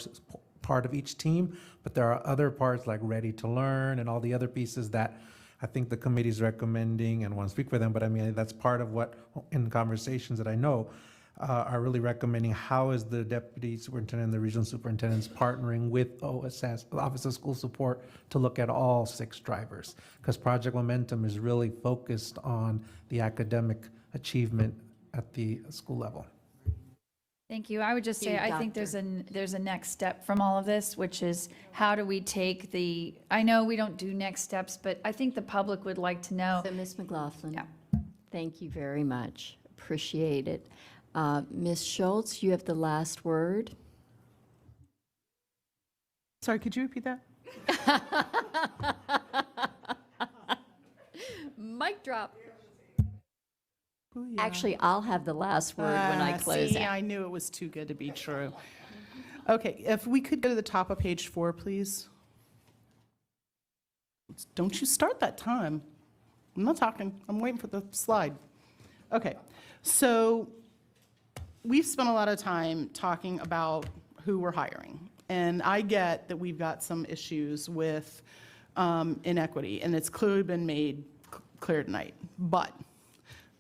part of each team, but there are other parts like Ready to Learn and all the other pieces that I think the committee's recommending, and I want to speak for them, but I mean, that's part of what, in conversations that I know, are really recommending how is the deputy superintendent and the regional superintendents partnering with OSS, Office of School Support, to look at all 6 drivers. Because Project Momentum is really focused on the academic achievement at the school level. Thank you. I would just say, Thank you, I think Doctor. there's a next step from all of this, which is how do we take I know we don't do next steps, but I think the public would like to know. So, Ms. McLaughlin, Yeah. thank you very much. Appreciate it. Ms. Schultz, you have the last word. Sorry, could you repeat that? Mic drop. Booyah. Actually, I'll have the last word when I close See, out. I knew it was too good to be true. Okay, if we could go to the top of page 4, please. Don't you start that time. I'm not talking. I'm waiting for the slide. Okay, so we've spent a lot of time talking about who we're hiring. And I get that we've got some issues with inequity, and it's clearly been made clear tonight. But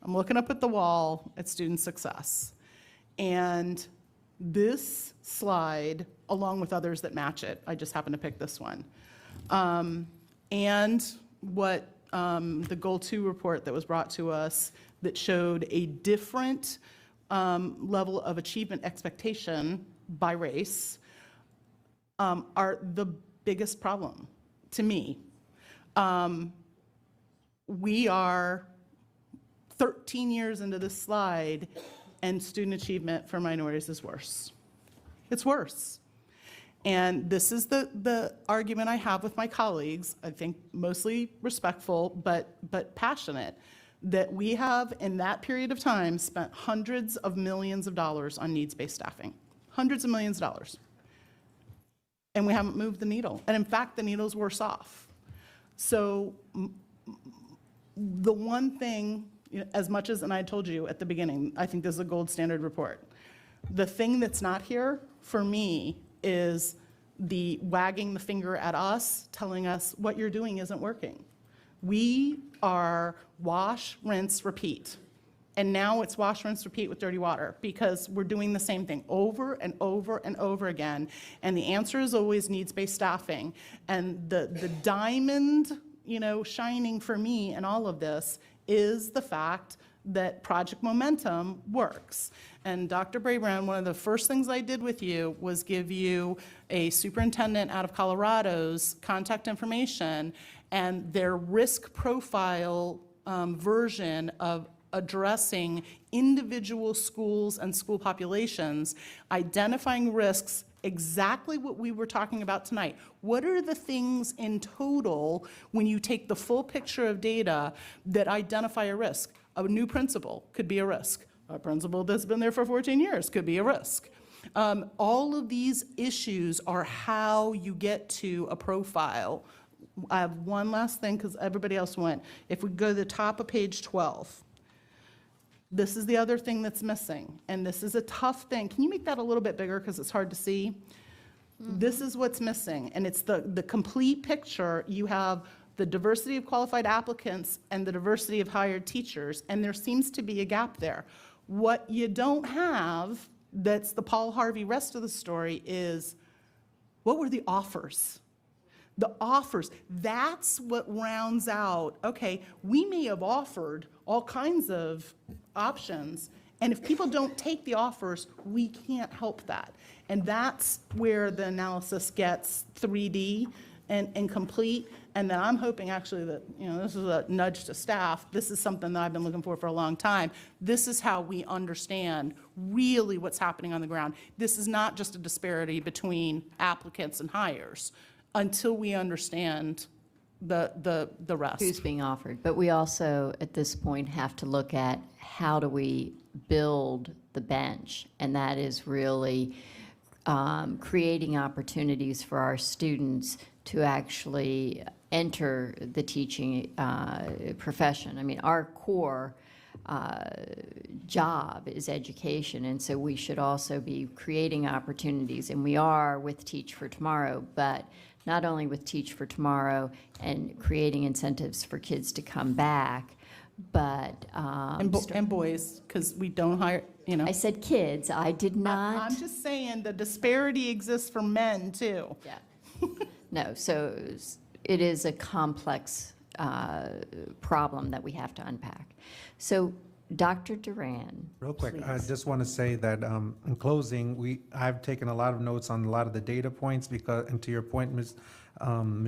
I'm looking up at the wall at student success. And this slide, along with others that match it, I just happened to pick this one, and what the Goal 2 report that was brought to us that showed a different level of achievement expectation by race are the biggest problem to me. We are 13 years into this slide, and student achievement for minorities is worse. It's worse. And this is the argument I have with my colleagues, I think mostly respectful, but passionate, that we have, in that period of time, spent hundreds of millions of dollars on needs-based staffing. Hundreds of millions of dollars. And we haven't moved the needle. And in fact, the needle's worse off. So the one thing, as much as, and I told you at the beginning, I think this is a gold standard report. The thing that's not here for me is the wagging the finger at us, telling us what you're doing isn't working. We are wash, rinse, repeat. And now it's wash, rinse, repeat with dirty water because we're doing the same thing over and over and over again. And the answer is always needs-based staffing. And the diamond, shining for me in all of this is the fact that Project Momentum works. And Dr. Brabrand, one of the first things I did with you was give you a superintendent out of Colorado's contact information and their risk profile version of addressing individual schools and school populations, identifying risks, exactly what we were talking about tonight. What are the things in total, when you take the full picture of data, that identify a risk? A new principal could be a risk. A principal that's been there for 14 years could be a risk. All of these issues are how you get to a profile. I have one last thing because everybody else went. If we go to the top of page 12, this is the other thing that's missing, and this is a tough thing. Can you make that a little bit bigger because it's hard to see? This is what's missing, and it's the complete picture. You have the diversity of qualified applicants and the diversity of hired teachers, and there seems to be a gap there. What you don't have, that's the Paul Harvey rest of the story, is what were the offers? The offers, that's what rounds out, okay, we may have offered all kinds of options, and if people don't take the offers, we can't help that. And that's where the analysis gets 3D and complete, and then I'm hoping actually that, this is a nudge to staff, this is something that I've been looking for a long time. This is how we understand really what's happening on the ground. This is not just a disparity between applicants and hires, until we understand the rest. Who's being offered. But we also, at this point, have to look at how do we build the bench, and that is really creating opportunities for our students to actually enter the teaching profession. I mean, our core job is education, and so we should also be creating opportunities, and we are with Teach for Tomorrow, but not only with Teach for Tomorrow and creating incentives for kids to come back, but and boys, because we don't hire, I said kids, I did not. I'm just saying the disparity exists for men too. Yeah. No, so it is a complex problem that we have to unpack. So, Dr. Duran. Real quick, please. I just want to say that in closing, I've taken a lot of notes on a lot of the data points because, and to your point, Ms.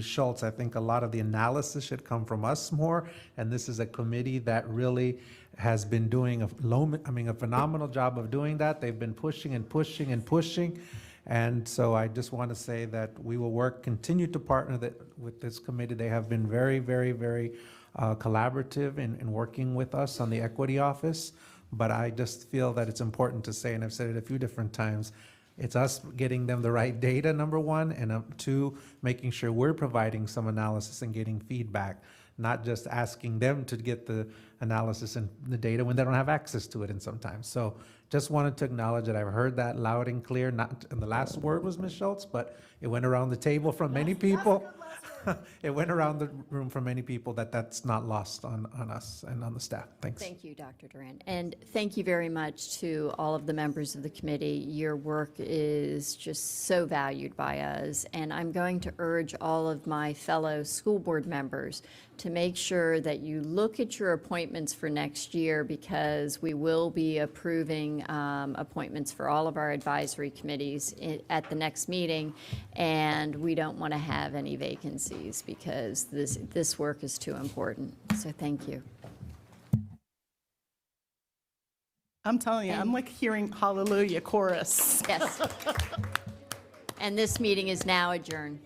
Schultz, I think a lot of the analysis should come from us more, and this is a committee that really has been doing a phenomenal job of doing that. They've been pushing and pushing and pushing, and so I just want to say that we will continue to partner with this committee. They have been very, very, very collaborative in working with us on the Equity Office, but I just feel that it's important to say, and I've said it a few different times, it's us getting them the right data, number one, and two, making sure we're providing some analysis and getting feedback, not just asking them to get the analysis and the data when they don't have access to it in sometimes. So just wanted to acknowledge that I've heard that loud and clear, and the last word was Ms. Schultz, but it went around the table from many people. It went around the room from many people that's not lost on us and on the staff. Thanks. Thank you, Dr. Duran. And thank you very much to all of the members of the committee. Your work is just so valued by us. And I'm going to urge all of my fellow school board members to make sure that you look at your appointments for next year, because we will be approving appointments for all of our advisory committees at the next meeting, and we don't want to have any vacancies because this work is too important. So thank you. I'm telling you, I'm like hearing hallelujah chorus. Yes. And this meeting is now adjourned.